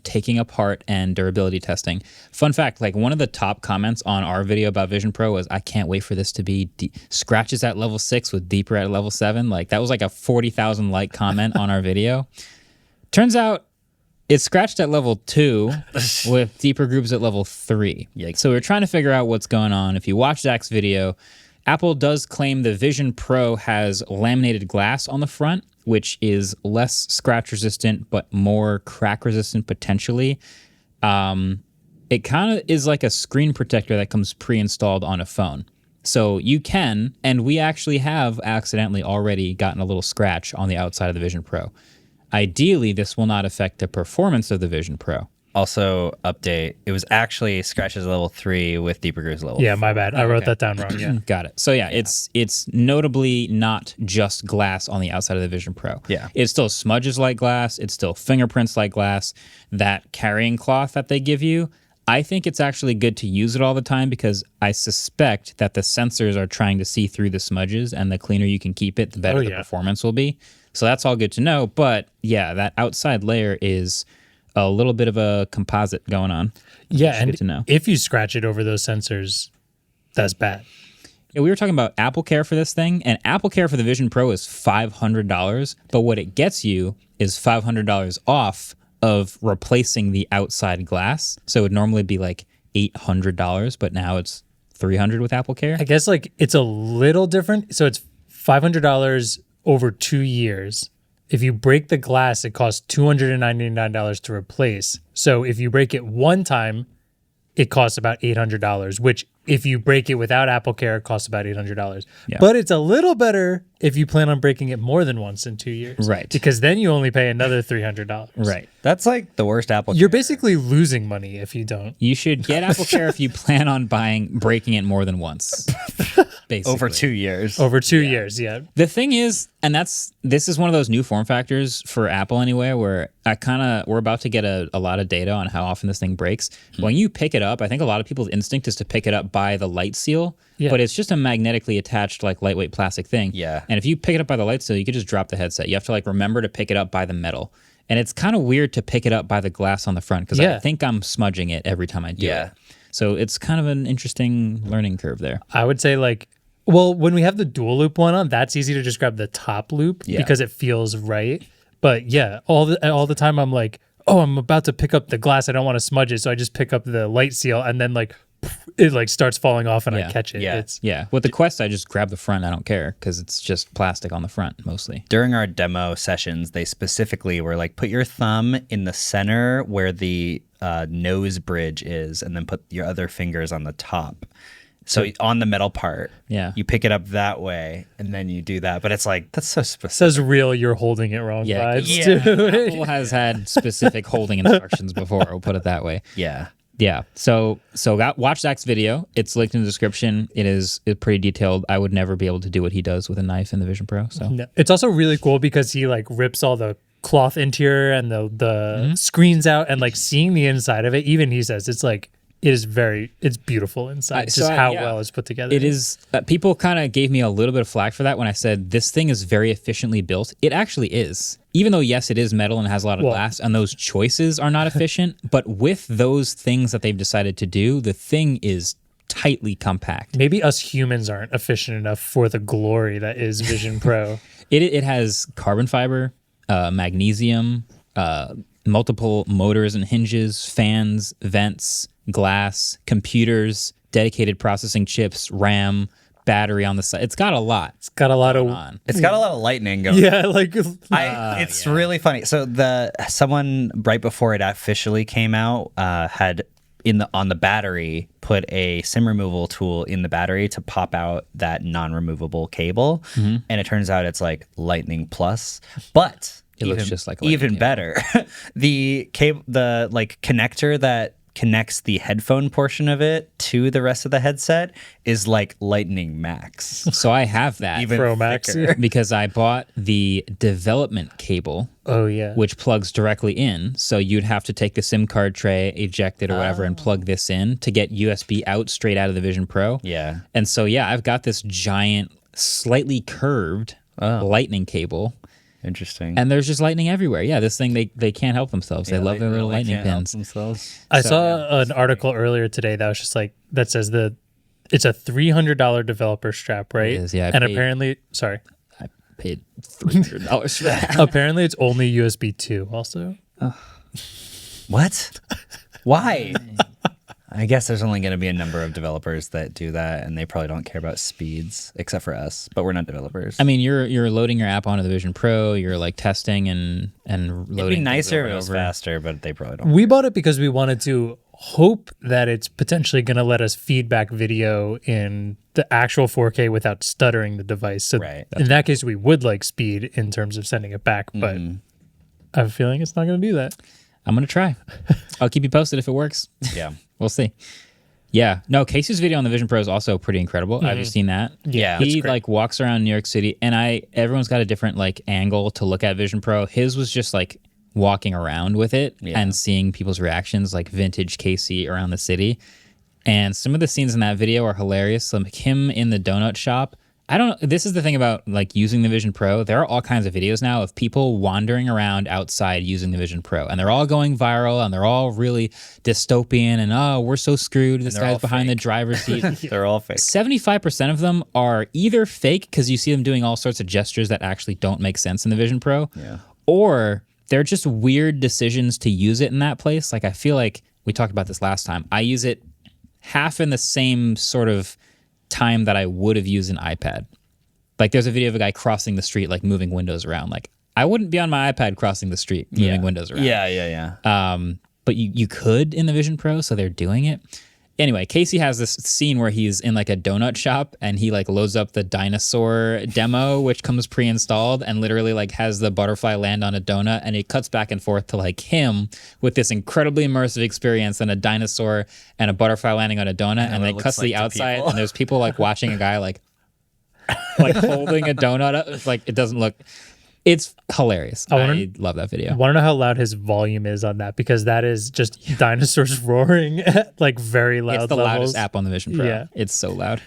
taking apart and durability testing. Fun fact, like one of the top comments on our video about Vision Pro was, I can't wait for this to be scratches at level 6 with deeper at level 7. Like that was like a 40,000 like comment on our video. Turns out it scratched at level 2 with deeper grooves at level 3. Yikes. So we're trying to figure out what's going on. If you watch Zach's video, Apple does claim the Vision Pro has laminated glass on the front, which is less scratch resistant, but more crack resistant potentially. It kind of is like a screen protector that comes pre-installed on a phone. So you can, and we actually have accidentally already gotten a little scratch on the outside of the Vision Pro. Ideally, this will not affect the performance of the Vision Pro. Also, update. It was actually scratches level 3 with deeper grooves level Yeah, 4. my bad. I wrote that down wrong. Yeah. Got it. So yeah, it's notably not just glass on the outside of the Vision Pro. Yeah. It still smudges like glass. It still fingerprints like glass. That carrying cloth that they give you, I think it's actually good to use it all the time because I suspect that the sensors are trying to see through the smudges, and the cleaner you can keep it, the better the performance will be. So that's all good to know. But yeah, that outside layer is a little bit of a composite going on. Yeah, It's and good to know. if you scratch it over those sensors, that's bad. Yeah, we were talking about Apple Care for this thing, and Apple Care for the Vision Pro is $500, but what it gets you is $500 off of replacing the outside glass. So it would normally be like $800, but now it's $300 with Apple Care. I guess like it's a little different. So it's $500 over 2 years. If you break the glass, it costs $299 to replace. So if you break it one time, it costs about $800, which if you break it without Apple Care, it costs about $800. Yeah. But it's a little better if you plan on breaking it more than once in 2 years. Right. Because then you only pay another $300. Right. That's like the worst Apple You're Care. basically losing money if you don't. You should get Apple Care if you plan on breaking it more than once. Basically. over 2 years. Over 2 years, yeah. The thing is, and this is one of those new form factors for Apple anyway, where we're about to get a lot of data on how often this thing breaks. When you pick it up, I think a lot of people's instinct is to pick it up by the light seal, but it's just a magnetically attached like lightweight plastic thing. Yeah. And if you pick it up by the light seal, you could just drop the headset. You have to like remember to pick it up by the metal. And it's kind of weird to pick it up by the glass on the front because I think I'm smudging it every time I do it. So it's kind of an interesting learning curve there. I would say like, well, when we have the dual loop one on, that's easy to just grab the top loop because it feels right. But yeah, all the time I'm like, oh, I'm about to pick up the glass. I don't want to smudge it. So I just pick up the light seal and then like it like starts falling off and Yeah. I catch it. Yeah. It's Yeah. With the Quest, I just grab the front. I don't care because it's just plastic on the front mostly. During our demo sessions, they specifically were like, put your thumb in the center where the nose bridge is, and then put your other fingers on the top. So on the metal part, Yeah. you pick it up that way, and then you do that. But it's like, that's so specific. says real, you're holding it wrong Yeah. vibes Yeah. too. Apple has had specific holding instructions before. We'll put it that way. Yeah. Yeah. So watch Zach's video. It's linked in the description. It's pretty detailed. I would never be able to do what he does with a knife in the Vision Pro. So No. It's also really cool because he like rips all the cloth interior and the screens out, and like seeing the inside of it, even he says it's like it's beautiful inside. It's just how well it's put together. It is. People kind of gave me a little bit of flack for that when I said this thing is very efficiently built. It actually is. Even though, yes, it is metal and has a lot of glass, and those choices are not efficient, but with those things that they've decided to do, the thing is tightly compact. Maybe us humans aren't efficient enough for the glory that is Vision Pro. It has carbon fiber, magnesium, multiple motors and hinges, fans, vents, glass, computers, dedicated processing chips, RAM, battery on the side. It's got a lot. It's got a lot of on. It's got a lot of lightning going. yeah, like It's really funny. So someone right before it officially came out had on the battery put a SIM removal tool in the battery to pop out that non-removable cable, and it turns out it's like Lightning Plus, but It looks just like a Lightning even cable. better. The cable, the like connector that connects the headphone portion of it to the rest of the headset is like Lightning Max. So I have that Even Pro Max. thicker. because I bought the development cable, Oh yeah. which plugs directly in. So you'd have to take the SIM card tray, eject it or whatever, and plug this in to get USB out straight out of the Vision Pro. Yeah. And so, yeah, I've got this giant, slightly curved lightning cable. Interesting. And there's just lightning everywhere. Yeah, this thing, they can't help themselves. They love their little lightning pins. I saw an article earlier today that was just like that says it's a $300 developer strap, right? It is, yeah, I And paid- apparently, sorry, I paid $300 for that. apparently it's only USB 2 also. What? Why? I guess there's only going to be a number of developers that do that, and they probably don't care about speeds, except for us. But we're not developers. I mean, you're loading your app onto the Vision Pro. You're like testing and loading. it'd be things nicer over if it and was over. faster, but they probably don't. We bought it because we wanted to hope that it's potentially going to let us feedback video in the actual 4K without stuttering the device. So Right. in that case, we would like speed in terms of sending it back, but I have a feeling it's not going to do that. I'm gonna try. I'll keep you posted if it works. Yeah. We'll see. Yeah. No, Casey's video on the Vision Pro is also pretty incredible. Have you seen that? Yeah, He that's great. like walks around New York City, and everyone's got a different like angle to look at Vision Pro. His was just like walking around with it and seeing people's reactions, like vintage Casey around the city. And some of the scenes in that video are hilarious. Like him in the donut shop. This is the thing about like using the Vision Pro. There are all kinds of videos now of people wandering around outside using the Vision Pro, and they're all going viral, and they're all really dystopian, and oh, we're so screwed. This they're all guy's behind the fake. driver's seat. They're all fake. 75% of them are either fake because you see them doing all sorts of gestures that actually don't make sense in the Vision Pro, or they're just weird decisions to use it in that place. Like I feel like we talked about this last time. I use it half in the same sort of time that I would have used an iPad. Like there's a video of a guy crossing the street, like moving windows around. Like I wouldn't be on my iPad crossing the street, moving windows around. Yeah. But you could in the Vision Pro, so they're doing it. Anyway, Casey has this scene where he's in like a donut shop and he like loads up the dinosaur demo, which comes pre-installed and literally like has the butterfly land on a donut, and it cuts back and forth to like him with this incredibly immersive experience and a dinosaur and a butterfly landing on a donut, and what it it cuts to looks the like to outside people. and there's people like watching a guy like holding a donut up. It's like it doesn't look. It's hilarious. I love that video. I want to know how loud his volume is on that, because that is just dinosaurs roaring at like very loud It's the levels. loudest app on the Vision Pro. Yeah. It's so loud.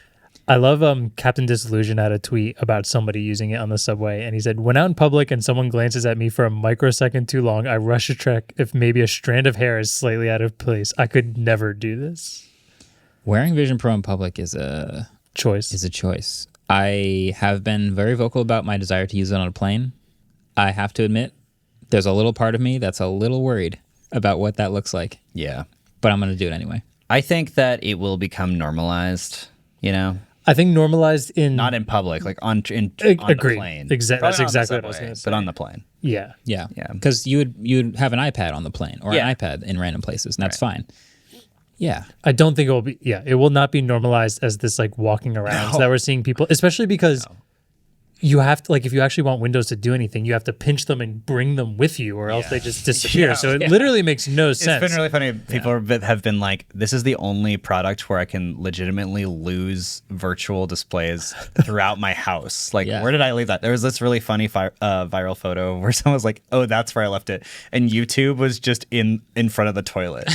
I love Captain Disillusion had a tweet about somebody using it on the subway, and he said, when out in public and someone glances at me for a microsecond too long, I rush to check if maybe a strand of hair is slightly out of place. I could never do this. Wearing Vision Pro in public is a choice. I have been very vocal about my desire to use it on a plane. I have to admit, there's a little part of me that's a little worried about what that looks like, Yeah. but I'm going to do it anyway. I think that it will become normalized, you know? I think normalized in Not in public, like on the agreed. plane. That's Probably not on the exactly what I was subway, gonna say. But on the plane. yeah. Yeah, Yeah. Because you'd have an iPad on the plane or Yeah. an iPad in random places, and that's fine. Yeah, I don't think it will be. Yeah, it will not be normalized as this like walking around that we're seeing people, especially because you have to like if you actually want Windows to do anything, you have to pinch them and bring them with you, or else they just disappear. Yeah. So it literally makes no sense. It's been really funny. People have been like, this is the only product where I can legitimately lose virtual displays throughout my house. Like, Yeah. where did I leave that? There was this really funny viral photo where someone was like, oh, that's where I left it. And YouTube was just in front of the toilet.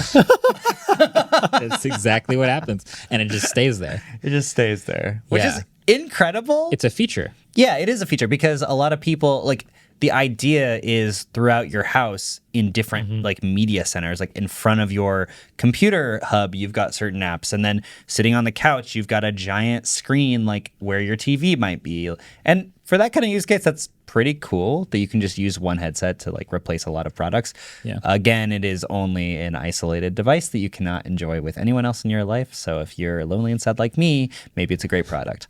that's exactly what happens, and it just stays there. It just stays there, which Yeah. is incredible. It's a feature. Yeah, it is a feature because a lot of people like the idea is throughout your house in different like media centers, like in front of your computer hub, you've got certain apps, and then sitting on the couch, you've got a giant screen like where your TV might be. And for that kind of use case, that's pretty cool that you can just use one headset to like replace a lot of products. Yeah. Again, it is only an isolated device that you cannot enjoy with anyone else in your life. So if you're lonely and sad like me, maybe it's a great product.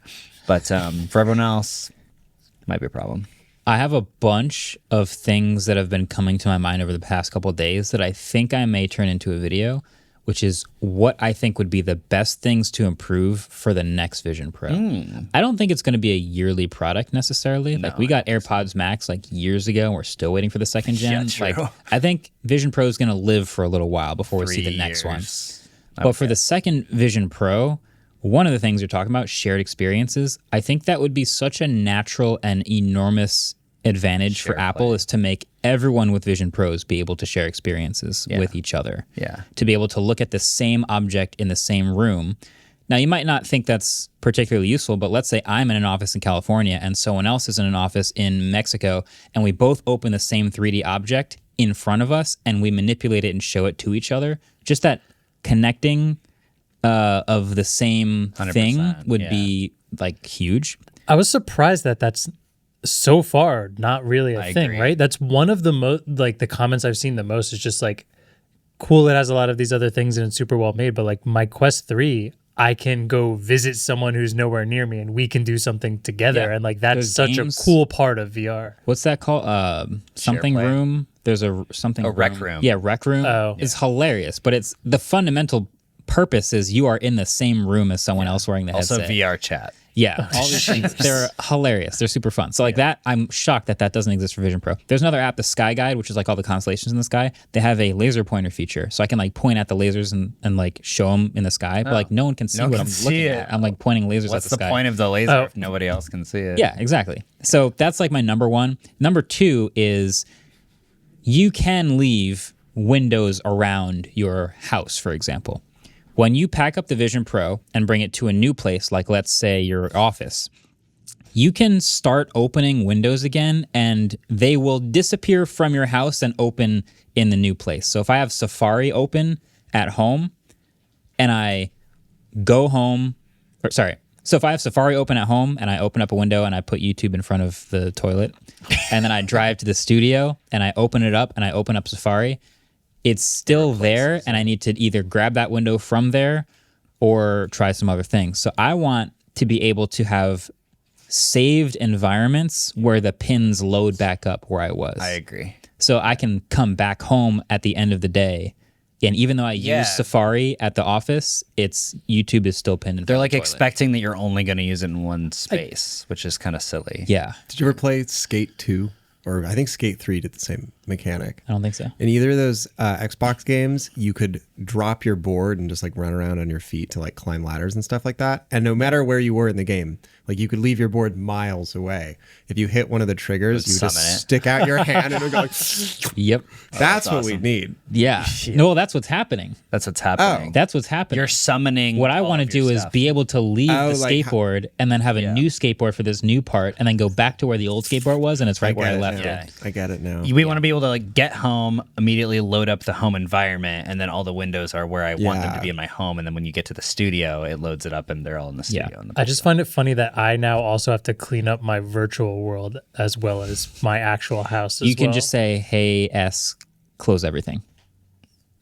But for everyone else, it might be a problem. I have a bunch of things that have been coming to my mind over the past couple of days that I think I may turn into a video, which is what I think would be the best things to improve for the next Vision Pro. I don't think it's going to be a yearly product necessarily. Like we got AirPods Max like years ago, and we're still waiting for the second gen. true. Like I think Vision Pro is going to live for a little while before we see the next one. But for the second Vision Pro, one of the things you're talking about, shared experiences, I think that would be such a natural and enormous advantage for Apple is to make everyone with Vision Pros be able to share experiences with each other. Yeah. To be able to look at the same object in the same room. Now, you might not think that's particularly useful, but let's say I'm in an office in California and someone else is in an office in Mexico, and we both open the same 3D object in front of us and we manipulate it and show it to each other. Just that connecting of the same thing 100%, would be like huge. I was surprised that that's so far not really a thing, agree. right? That's one of the most like the comments I've seen the most is just like cool. It has a lot of these other things and it's super well made, but like my Quest 3, I can go visit someone who's nowhere near me and we can do something together. Yeah. And like that's Those such games- a cool part of VR. What's that called? Something play. room. There's a something A rec room. Yeah, rec room. Oh. It's hilarious, but it's the fundamental purpose is you are in the same room as someone else wearing the Also headset. VR chat. Yeah, all these things. They're hilarious. They're super fun. So like that, I'm shocked that that doesn't exist for Vision Pro. There's another app, the Sky Guide, which is like all the constellations in the sky. They have a laser pointer feature, so I can like point at the lasers and like show them in the sky. But like no one can see one what can I'm see looking it. at. I'm like pointing lasers What's at the the sky. point of the laser Oh. if nobody else can see it? Yeah, exactly. So that's like my number one. Number two is you can leave windows around your house, for example. When you pack up the Vision Pro and bring it to a new place, like let's say your office, you can start opening windows again and they will disappear from your house and open in the new place. So if I have Safari open at home and I go home, or sorry, so if I have Safari open at home and I open up a window and I put YouTube in front of the toilet and then I drive to the studio and I open it up and I open up Safari, it's still there and I need to either grab that window from there or try some other things. So I want to be able to have saved environments where the pins load back up where I was. I agree. So I can come back home at the end of the day. And even though I use Safari at the office, it's YouTube is still pinned in They're front like of the toilet. expecting that you're only going to use it in one space, which is kind of silly. Yeah, Did you ever play Skate 2? Or I think Skate 3 did the same mechanic. I don't think so. In either of those Xbox games, you could drop your board and just like run around on your feet to like climb ladders and stuff like that. And no matter where you were in the game, like you could leave your board miles away. If you hit one of the triggers, you would summon just it. stick out your hand and it would go like, Yep. that's what we need. Yeah. No, that's what's happening. That's what's happening. That's what's happening. You're summoning. What I all want to of your do is stuff. be able to leave Oh, the like skateboard and then have a new skateboard for this new part and then go back to where the old skateboard was and it's right where I left now. it. I get it now. We want to be able to like get home, immediately load up the home environment, and then all the windows are where I want them to be in my home. And then when you get to the studio, it loads it up and they're all in the studio. Yeah. in the I just find it funny that I now also have to clean up my virtual world as well as my actual house. You can just say, hey, S, close everything.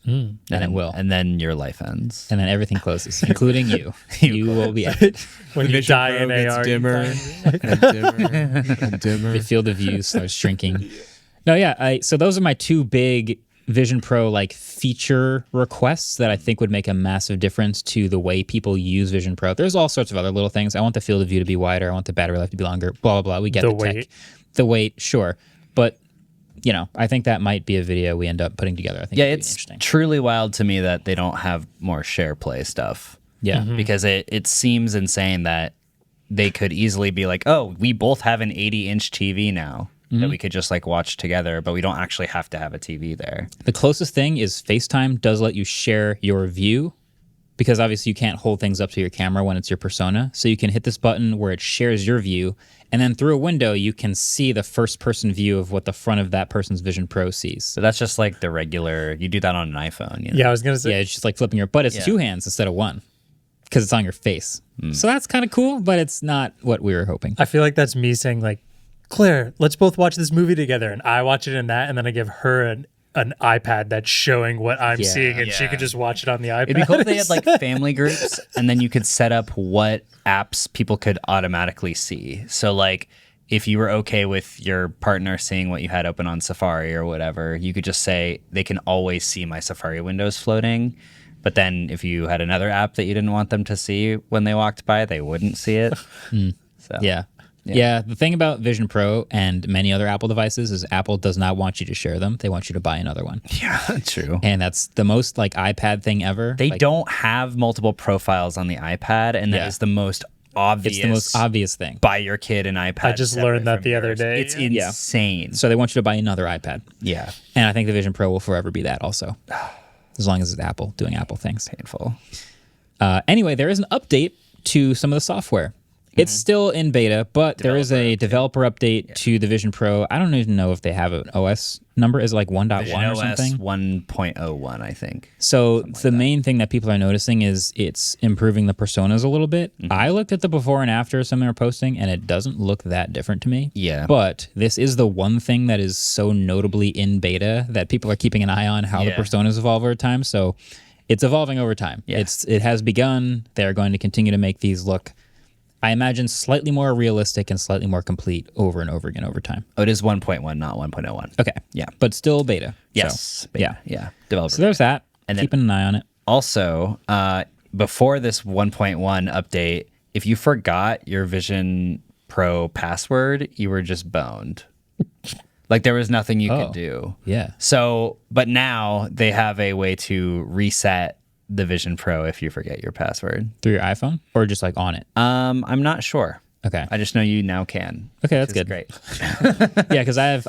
And it will. And then your life ends. And then everything closes, including you. You will be ended. When The you Vision die Pro in gets AR, dimmer and dimmer and dimmer. The field of view starts shrinking. No, yeah. So those are my two big Vision Pro like feature requests that I think would make a massive difference to the way people use Vision Pro. There's all sorts of other little things. I want the field of view to be wider. I want the battery life to be longer. Blah, blah, blah. We get the weight. tech. The weight, sure. But, you know, I think that might be a video we end up putting together. I think Yeah, it'd be it's interesting. truly wild to me that they don't have more share play stuff. Yeah. Because it seems insane that they could easily be like, oh, we both have an 80-inch TV now that we could just like watch together, but we don't actually have to have a TV there. The closest thing is FaceTime does let you share your view, because obviously you can't hold things up to your camera when it's your persona. So you can hit this button where it shares your view, and then through a window you can see the first person view of what the front of that person's Vision Pro sees. So that's just like the regular, you do that on an iPhone. You know? Yeah, I was gonna say. Yeah, it's just like flipping your, but it's two hands instead of one because it's on your face. So that's kind of cool, but it's not what we were hoping. I feel like that's me saying like, Claire, let's both watch this movie together, and I watch it in that, and then I give her an iPad that's showing what I'm Yeah. seeing, and she could just watch it on the iPad. It'd be cool if they had like family groups, and then you could set up what apps people could automatically see. So like if you were okay with your partner seeing what you had open on Safari or whatever, you could just say they can always see my Safari windows floating. But then if you had another app that you didn't want them to see when they walked by, they wouldn't see it. So Yeah, the thing about Vision Pro and many other Apple devices is Apple does not want you to share them. They want you to buy another one. Yeah, true. And that's the most like iPad thing ever. They Like, don't have multiple profiles on the iPad, and that Yeah. is the most obvious. It's the most obvious thing. Buy your kid an iPad. I just separate learned that from the other yours. day. It's Yeah. insane. So they want you to buy another iPad. Yeah, And I think the Vision Pro will forever be that also. As long as it's Apple doing Apple things. painful. Anyway, there is an update to some of the software. It's still in beta, but there is a developer update to the Vision Pro. I don't even know if they have an OS number. Is it like 1.1 Vision or OS something? 1.01, I think. So the main thing that people are noticing is it's improving the personas a little bit. I looked at the before and after some they were posting, and it doesn't look that different to me. Yeah. But this is the one thing that is so notably in beta that people are keeping an eye on how the Yeah. personas evolve over time. So it's evolving over time. Yeah. It has begun. They're going to continue to make these look, I imagine, slightly more realistic and slightly more complete over and over again over time. Oh, it is 1.1, not 1.01. Okay. Yeah. But still beta. Yes. So, Beta. Yeah. Developer. So there's that. And then- Keeping an eye on it. Also, before this 1.1 update, if you forgot your Vision Pro password, you were just boned. Like there was nothing you could do. Yeah. So, but now they have a way to reset the Vision Pro if you forget your password. Through your iPhone or just like on it? I'm not sure. Okay. I just know you now can. Okay, that's which is good. Great. Yeah, because I have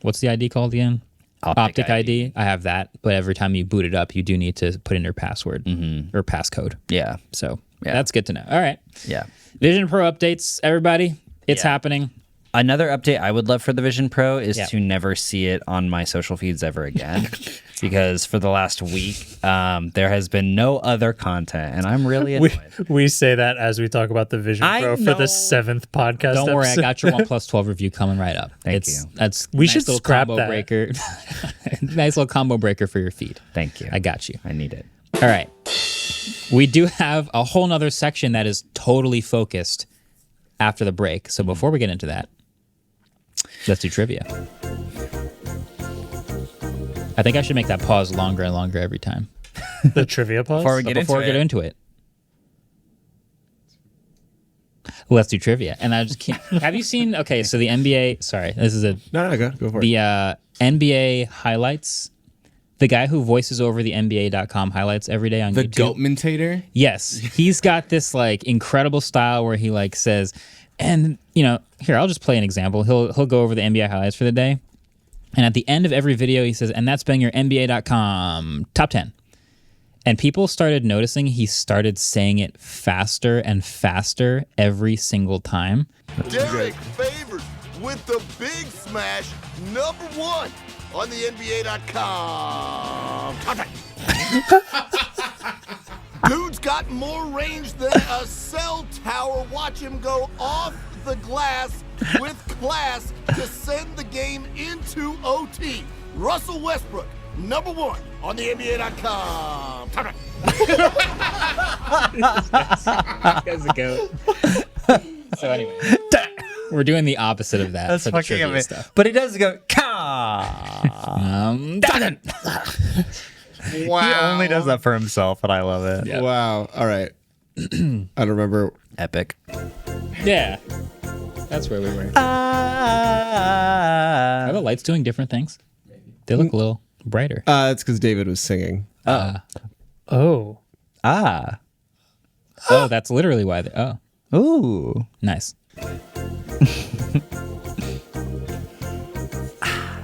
what's the ID called again? Optic ID. I have that, but every time you boot it up, you do need to put in your password or passcode. Yeah. So Yeah. that's good to know. All right. Yeah. Vision Pro updates, everybody. It's Yeah. happening. Another update I would love for the Vision Pro is Yeah. to never see it on my social feeds ever again. Because for the last week, there has been no other content, and I'm really annoyed. We say that as we talk about the Vision I Pro for know. the 7th podcast. Don't worry, I episode. got your OnePlus 12 review coming right up. Thank you. That's We nice should little scrap combo that. breaker. Nice little combo breaker for your feed. Thank you. I got you. I need it. All right. We do have a whole nother section that is totally focused after the break. So before we get into that, let's do trivia. I think I should make that pause longer and longer every time. The trivia pause. Before we But get before we into get it, into it, let's do trivia. And I just can't. Have you seen? Okay, so the NBA. Sorry, this is a No, go for it. the NBA highlights. The guy who voices over the NBA.com highlights every day on The YouTube. Goatmentator. Yes, he's got this like incredible style where he like says, and you know, here I'll just play an example. He'll go over the NBA highlights for the day, and at the end of every video he says, and that's been your NBA.com top 10. And people started noticing he started saying it faster and faster every single time. Derek Favors with the big smash, #1 on the NBA.com. Dude's got more range than a cell tower. Watch him go off the glass with class to send the game into OT. Russell Westbrook, number one on the NBA.com. As a goat. So anyway, we're doing the opposite of that. That's for the fucking trivia amazing. stuff. But he does go, ka. Wow. He only does that for himself, and I love it. Yeah. Wow. All right. I don't remember. Epic. Yeah, that's where we were. Are the lights doing different things? They look a little brighter. It's because David was singing. Oh. Ah. Oh, that's literally why. Ooh. Nice.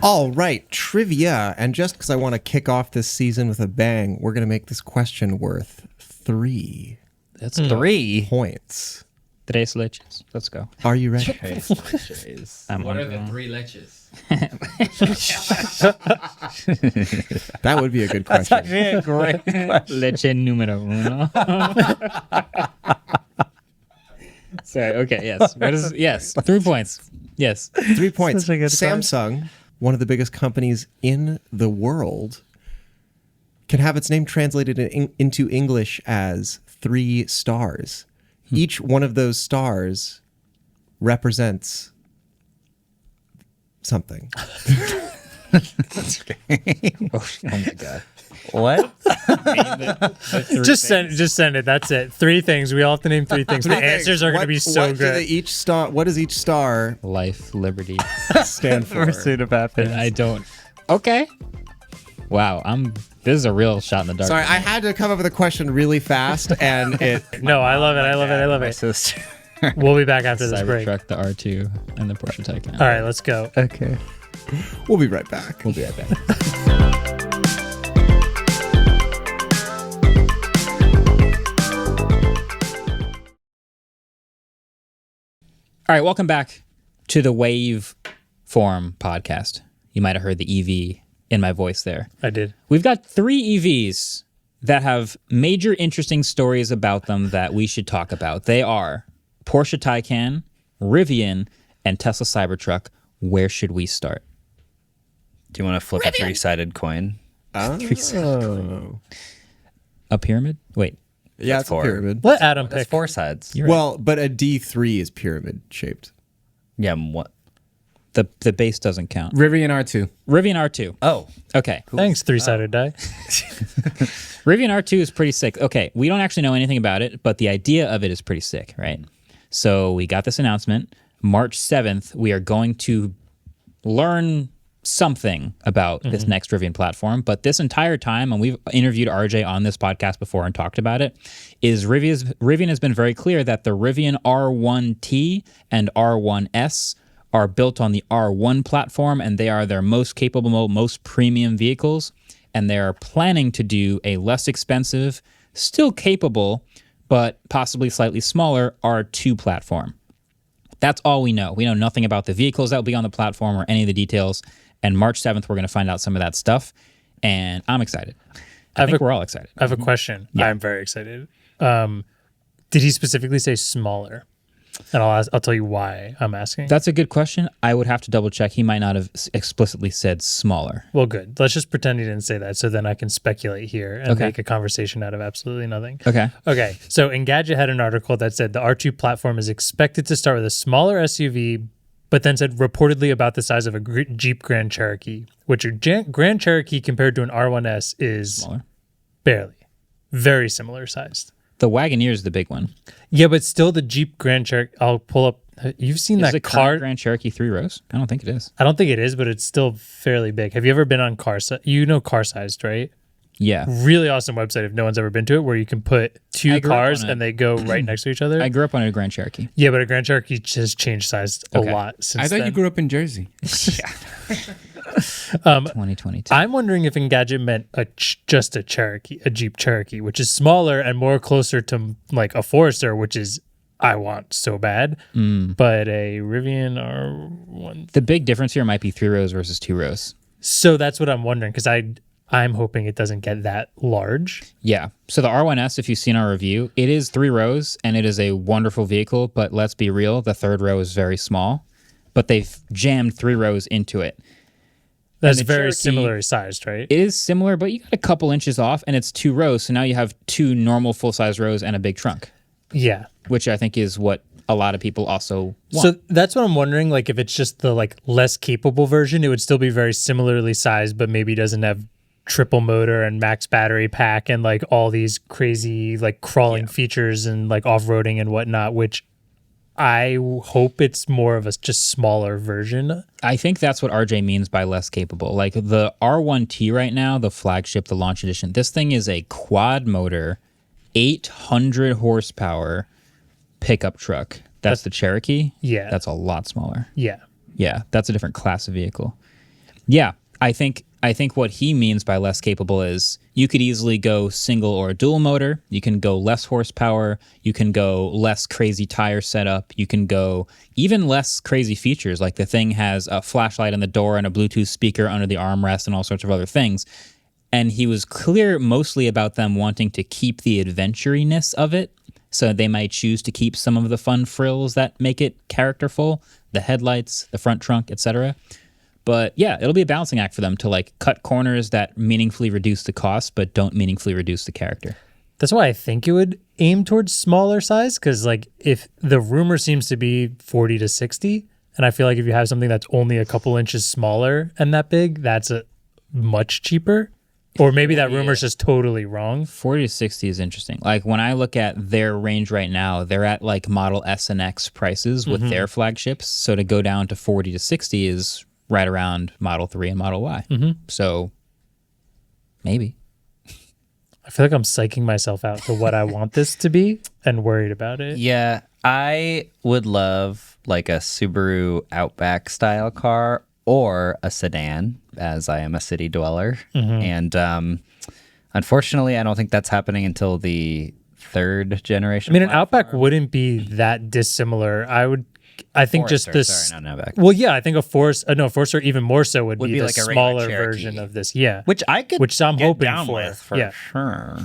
All right, trivia. And just because I want to kick off this season with a bang, we're going to make this question worth 3 That's 3. points. Tres leches. Let's go. Are you ready? I'm What are on. the 3 leches? That would be a good question. Great. Leche numero uno. Sorry. Okay. Yes. What is? Yes. 3 points. Yes. 3 points. Such a good Samsung, one of the biggest companies in the world, can have its name translated into English as 3 stars. Each one of those stars represents something. Oh my god. What? Just send it. That's it. 3 things. We all have to name 3 things. The answers are going to be so what good. What does each star Life, liberty. stand for? Pursuit of happiness. I don't. Okay. Wow. This is a real shot in the dark. Sorry, I had to come up with a question really fast, and it. No, I love it. I love it. I love My it. sister. We'll be back after this break. Cybertruck, the R2, and the Porsche Taycan. All right, let's go. Okay. We'll be right back. We'll be right back. All right, welcome back to the Waveform podcast. You might have heard the EV in my voice there. I did. We've got 3 EVs that have major interesting stories about them that we should talk about. They are Porsche Taycan, Rivian, and Tesla Cybertruck. Where should we start? Do you want to flip a 3-sided coin? Oh. A pyramid? Wait. Yeah, That's it's a 4. pyramid. Let Adam That's pick. 4 sides. Well, but a D3 is pyramid shaped. Yeah. What? The base doesn't count. Rivian R2. Rivian R2. Oh. Okay. Thanks, 3-sided die. Rivian R2 is pretty sick. Okay, we don't actually know anything about it, but the idea of it is pretty sick, right? So we got this announcement. March 7th, we are going to learn something about this next Rivian platform. But this entire time, and we've interviewed RJ on this podcast before and talked about it, is Rivian has been very clear that the Rivian R1T and R1S are built on the R1 platform, and they are their most capable, most premium vehicles. And they are planning to do a less expensive, still capable, but possibly slightly smaller R2 platform. That's all we know. We know nothing about the vehicles that will be on the platform or any of the details. And March 7th, we're going to find out some of that stuff. And I'm excited. I think we're all excited. I have a question. I'm very excited. Did he specifically say smaller? And I'll tell you why I'm asking. That's a good question. I would have to double check. He might not have explicitly said smaller. Well, good. Let's just pretend he didn't say that, so then I can speculate here and Okay. make a conversation out of absolutely nothing. Okay. Okay. So Engadget had an article that said the R2 platform is expected to start with a smaller SUV, but then said reportedly about the size of a Jeep Grand Cherokee, which a Grand Cherokee compared to an R1S is Smaller. barely, very similar sized. The Wagoneer is the big one. Yeah, but still the Jeep Grand Cherokee. I'll pull up. You've seen Is that the car? current Grand Cherokee 3 rows? I don't think it is. I don't think it is, but it's still fairly big. Have you ever been on Car Sized, right? Yeah. Really awesome website if no one's ever been to it, where you can put I 2 grew up cars on it. and they go right next to each other. I grew up on a Grand Cherokee. Yeah, but a Grand Cherokee has changed size a Okay. lot since I thought then. you grew up in Jersey. 2022. I'm wondering if Engadget meant just a Cherokee, a Jeep Cherokee, which is smaller and more closer to like a Forester, which is I want so bad. But a Rivian R1. The big difference here might be 3 rows versus 2 rows. So that's what I'm wondering because I'm hoping it doesn't get that large. Yeah. So the R1S, if you've seen our review, it is 3 rows and it is a wonderful vehicle, but let's be real, the 3rd row is very small, but they've jammed 3 rows into it. That's the very Cherokee- similarly sized, right? It is similar, but you got a couple inches off, and it's 2 rows. So now you have 2 normal full-size rows and a big trunk, Yeah. which I think is what a lot of people also want. So that's what I'm wondering. Like, if it's just the like less capable version, it would still be very similarly sized, but maybe doesn't have triple motor and max battery pack and like all these crazy like crawling features and like off-roading and whatnot, which I hope it's more of a just smaller version. I think that's what RJ means by less capable. Like the R1T right now, the flagship, the launch edition, this thing is a quad motor, 800 horsepower pickup truck. That's the Cherokee. Yeah. That's a lot smaller. Yeah. Yeah, that's a different class of vehicle. Yeah, I think what he means by less capable is you could easily go single or dual motor. You can go less horsepower. You can go less crazy tire setup. You can go even less crazy features. Like the thing has a flashlight on the door and a Bluetooth speaker under the armrest and all sorts of other things. And he was clear mostly about them wanting to keep the adventuriness of it. So they might choose to keep some of the fun frills that make it characterful, the headlights, the front trunk, etc. But yeah, it'll be a balancing act for them to like cut corners that meaningfully reduce the cost, but don't meaningfully reduce the character. That's why I think it would aim towards smaller size, because like if the rumor seems to be 40 to 60, and I feel like if you have something that's only a couple inches smaller and that big, that's a much cheaper. Or maybe that rumor's just totally wrong. 40 to 60 is interesting. Like when I look at their range right now, they're at like Model S and X prices with their flagships. So to go down to 40 to 60 is right around Model 3 and Model Y. So maybe. I feel like I'm psyching myself out to what I want this to be and worried about it. Yeah, I would love like a Subaru Outback style car or a sedan, as I am a city dweller. And unfortunately, I don't think that's happening until the 3rd generation. I mean, an Outback wouldn't be that dissimilar. I think just Forester, this. sorry, not an Outback. Well, yeah, I think a Forester even more so would be the like a regular smaller Cherokee. version of this. Yeah, Which I could Which I'm get hoping down for. with for Yeah. sure.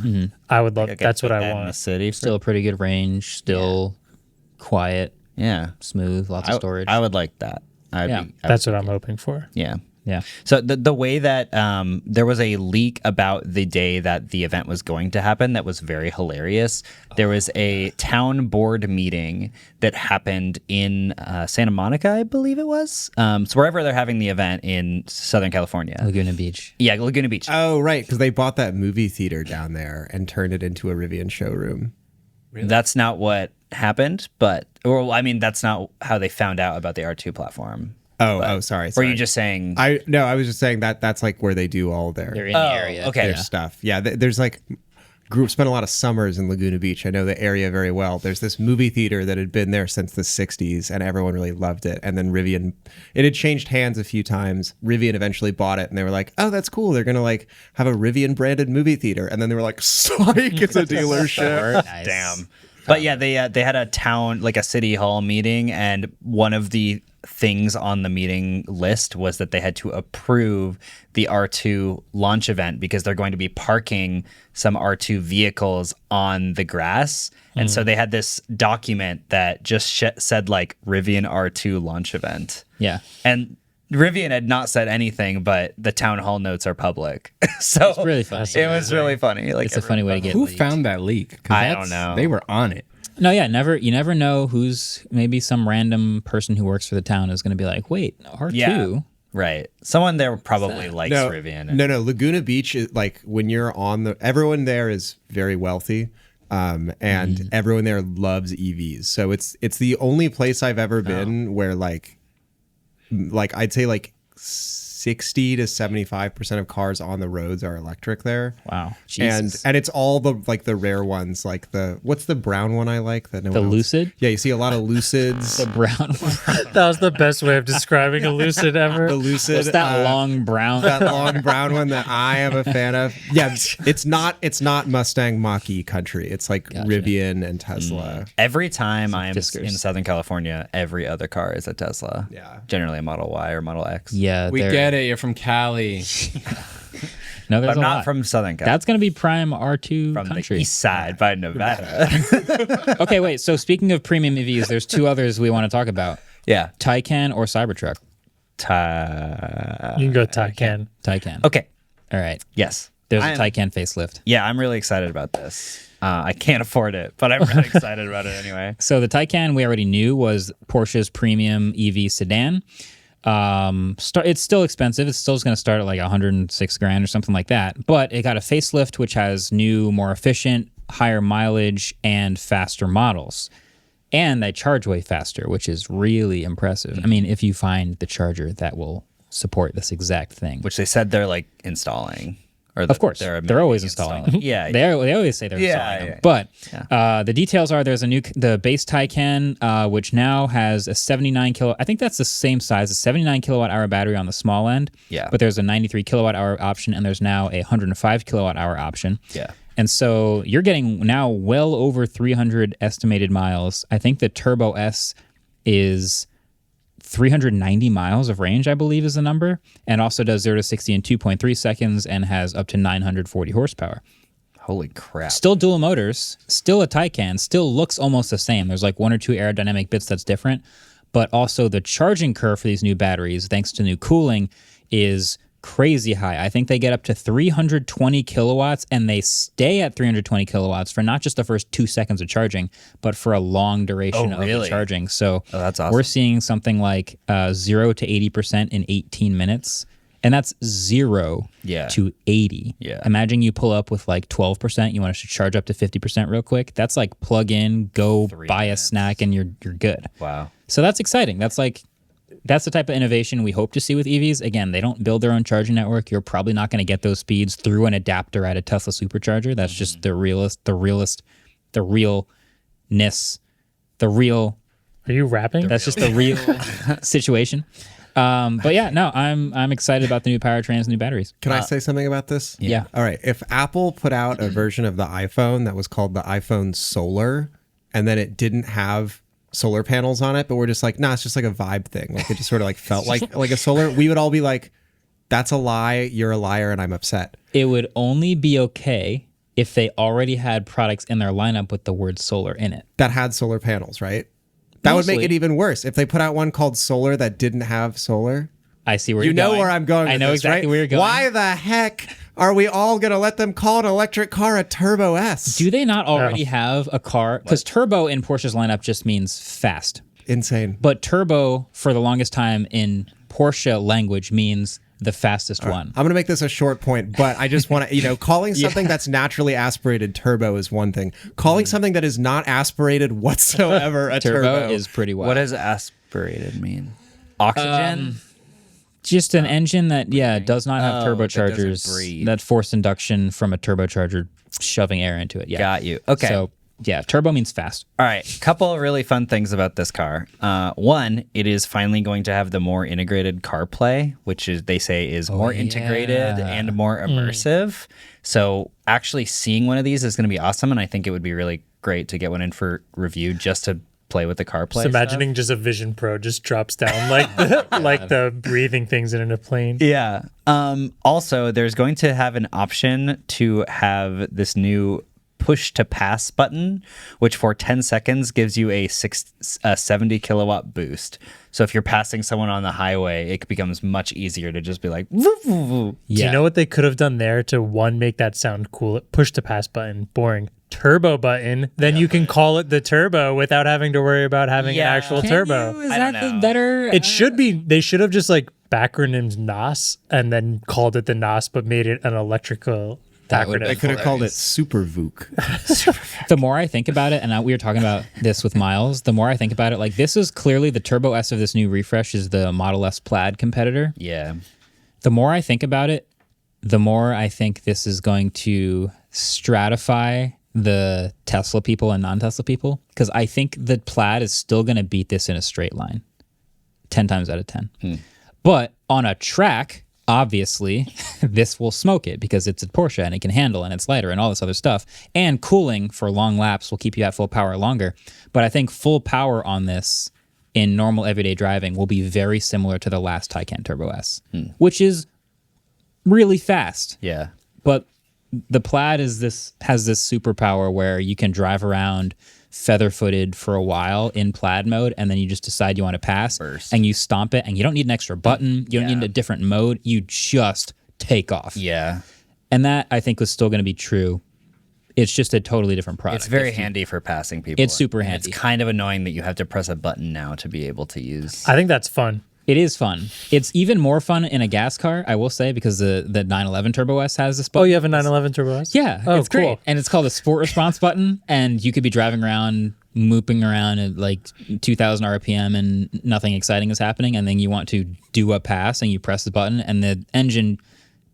I would love. I could That's what put I that in the want. city. Still a pretty good range, still quiet, Yeah, smooth, lots of storage. I would like that. Yeah. That's what I'm hoping for. Yeah. Yeah. So the way that there was a leak about the day that the event was going to happen that was very hilarious. There was a town board meeting that happened in Santa Monica, I believe it was. So wherever they're having the event in Southern California. Laguna Beach. Yeah, Laguna Beach. Oh, right, because they bought that movie theater down there and turned it into a Rivian showroom. That's not what happened, but I mean that's not how they found out about the R2 platform. Sorry. Were you just saying? I was just saying that's like where they do all They're their in the area. okay. their stuff. Yeah, there's like spent a lot of summers in Laguna Beach. I know the area very well. There's this movie theater that had been there since the 60s and everyone really loved it. And then Rivian, it had changed hands a few times. Rivian eventually bought it and they were like, "Oh, that's cool. They're going to like have a Rivian branded movie theater." And then they were like, "Psych, it's a dealership." Nice. Damn. But yeah, they had a town, like a city hall meeting, and one of the things on the meeting list was that they had to approve the R2 launch event because they're going to be parking some R2 vehicles on the grass. And so they had this document that just said like Rivian R2 launch event. Yeah. And Rivian had not said anything, but the town hall notes are public. So It's really funny. it was really funny. Like It's a funny way to get Who leaked. found that leak? 'Cause I don't know. They were on it. No, yeah, you never know who's maybe some random person who works for the town is going to be like, wait, R2? Yeah. Right. Someone there probably likes No, Rivian. no. Laguna Beach is like when you're everyone there is very wealthy. And everyone there loves EVs. So it's the only place I've ever been where like I'd say like 60 to 75% of cars on the roads are electric there. Wow. Jesus. And it's all the like the rare ones, like what's the brown one I like that no The one else- Lucid? Yeah, you see a lot of Lucids. The brown one. That was the best way of describing a Lucid ever. The Lucid. What's that long brown? That long brown one that I am a fan of. Yeah, it's not Mustang Mach-E country. It's like Rivian and Tesla. Every time I'm Fiskars. in Southern California, every other car is a Tesla. Yeah. Generally a Model Y or Model X. Yeah. We get it. You're from Cali. No, there's But a not lot. from Southern California. That's going to be prime R2 from country. the east side by Nevada. Okay, wait. So speaking of premium EVs, there's two others we want to talk about. Yeah. Taycan or Cybertruck? You can go Taycan. Taycan. Okay. All right. Yes. There's I a am- Taycan facelift. Yeah, I'm really excited about this. I can't afford it, but I'm really excited about it anyway. So the Taycan we already knew was Porsche's premium EV sedan. It's still expensive. It's still going to start at like 106 grand or something like that. But it got a facelift, which has new, more efficient, higher mileage, and faster models. And they charge way faster, which is really impressive. I mean, if you find the charger that will support this exact thing. Which they said they're like installing. Or Of course, they're always installing. Yeah. They always say they're installing them. But the details are there's the base Taycan, which now has a 79 I think that's the same size, a 79 kilowatt hour battery on the small end. Yeah. But there's a 93 kilowatt hour option, and there's now a 105 kilowatt hour option. Yeah. And so you're getting now well over 300 estimated miles. I think the Turbo S is 390 miles of range, I believe is the number, and also does 0 to 60 in 2.3 seconds and has up to 940 horsepower. Holy crap. Still dual motors, still a Taycan, still looks almost the same. There's like one or two aerodynamic bits that's different, but also the charging curve for these new batteries, thanks to new cooling, is crazy high. I think they get up to 320 kilowatts, and they stay at 320 kilowatts for not just the first 2 seconds of charging, but for a long duration of the charging. So that's awesome. We're seeing something like 0 to 80% in 18 minutes. And that's 0 to 80. Yeah. Imagine you pull up with like 12%. You want to charge up to 50% real quick. That's like plug in, go buy a snack, and you're good. Wow. So that's exciting. That's the type of innovation we hope to see with EVs. Again, they don't build their own charging network. You're probably not going to get those speeds through an adapter at a Tesla supercharger. That's just the realness. Are you rapping? That's just the real situation. But yeah, no, I'm excited about the new powertrains, new batteries. Can I say something about this? Yeah. All right. If Apple put out a version of the iPhone that was called the iPhone Solar, and then it didn't have solar panels on it, but we're just like, nah, it's just like a vibe thing. Like it just sort of like felt like a solar. We would all be like, that's a lie. You're a liar, and I'm upset. It would only be okay if they already had products in their lineup with the word solar in it. That had solar panels, right? That would make it even worse if they put out one called Solar that didn't have solar. I see where You you're know going. where I'm going. I with know this, exactly right? where you're going. Why the heck are we all going to let them call an electric car a Turbo S? Do they not already have a car? Because turbo in Porsche's lineup just means fast. Insane. But turbo, for the longest time in Porsche language, means the fastest one. I'm going to make this a short point, but I just want to, calling something that's naturally aspirated turbo is one thing. Calling something that is not aspirated whatsoever a turbo is pretty wild. What does aspirated mean? Oxygen? Just an engine that, does not have that doesn't turbochargers. breathe. That forced induction from a turbocharger shoving air into it. Yeah. Got you. Okay. So, yeah, turbo means fast. All right, couple of really fun things about this car. One, it is finally going to have the more integrated CarPlay, which is they say is more integrated and more immersive. So actually seeing one of these is going to be awesome, and I think it would be really great to get one in for review just to play with the CarPlay. Just imagining just a Vision Pro just drops down like the breathing things in a plane. Yeah. Also, there's going to have an option to have this new push to pass button, which for 10 seconds gives you a 70 kilowatt boost. So if you're passing someone on the highway, it becomes much easier to just be like, woo, woo, woo. Do you know what they could have done there to make that sound cool? Push to pass button, boring. Turbo button, then you can call it the turbo without having to worry about having an actual turbo. Is that the better? It should be. They should have just like backronymed NOS and then called it the NOS, but made it an electrical acronym. They could have called it Super VOOC. The more I think about it, and we were talking about this with Miles, the more I think about it, like this is clearly the Turbo S of this new refresh is the Model S Plaid competitor. Yeah. The more I think about it, the more I think this is going to stratify the Tesla people and non-Tesla people, because I think the Plaid is still going to beat this in a straight line 10 times out of 10. But on a track, obviously, this will smoke it because it's a Porsche and it can handle and it's lighter and all this other stuff. And cooling for long laps will keep you at full power longer. But I think full power on this in normal everyday driving will be very similar to the last Taycan Turbo S, which is really fast. Yeah. But the Plaid has this superpower where you can drive around feather-footed for a while in plaid mode, and then you just decide you want to pass, and you stomp it, and you don't need an extra button, you don't need a different mode, you just take off. Yeah. And that, I think, was still going to be true. It's just a totally different product. It's very handy for passing people. It's super And handy. It's kind of annoying that you have to press a button now to be able to use. I think that's fun. It is fun. It's even more fun in a gas car, I will say, because the 911 Turbo S has this button. Oh, you have a 911 Turbo S? Yeah, Oh, it's great. cool. And it's called a sport response button, and you could be driving around, mooping around at like 2,000 RPM and nothing exciting is happening, and then you want to do a pass, and you press the button, and the engine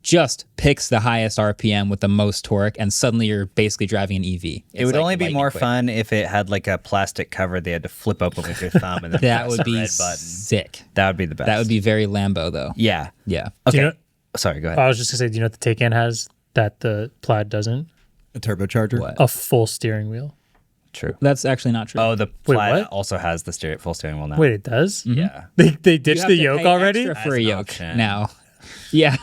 just picks the highest RPM with the most torque, and suddenly you're basically driving an EV. It would only be more fun if it had like a plastic cover they had to flip open with your thumb and then That press would a be red button. sick. That would be the best. That would be very Lambo, though. Yeah. Yeah. Okay. Do you know- Sorry, go ahead. I was just going to say, do you know what the Taycan has that the Plaid doesn't? A turbocharger. What? A full steering wheel. True. That's actually not true. Oh, the Wait, Plaid what? also has the full steering wheel now. Wait, it does? Yeah. They You ditched have the to yoke pay already? extra for a As an yoke option. now. Yeah.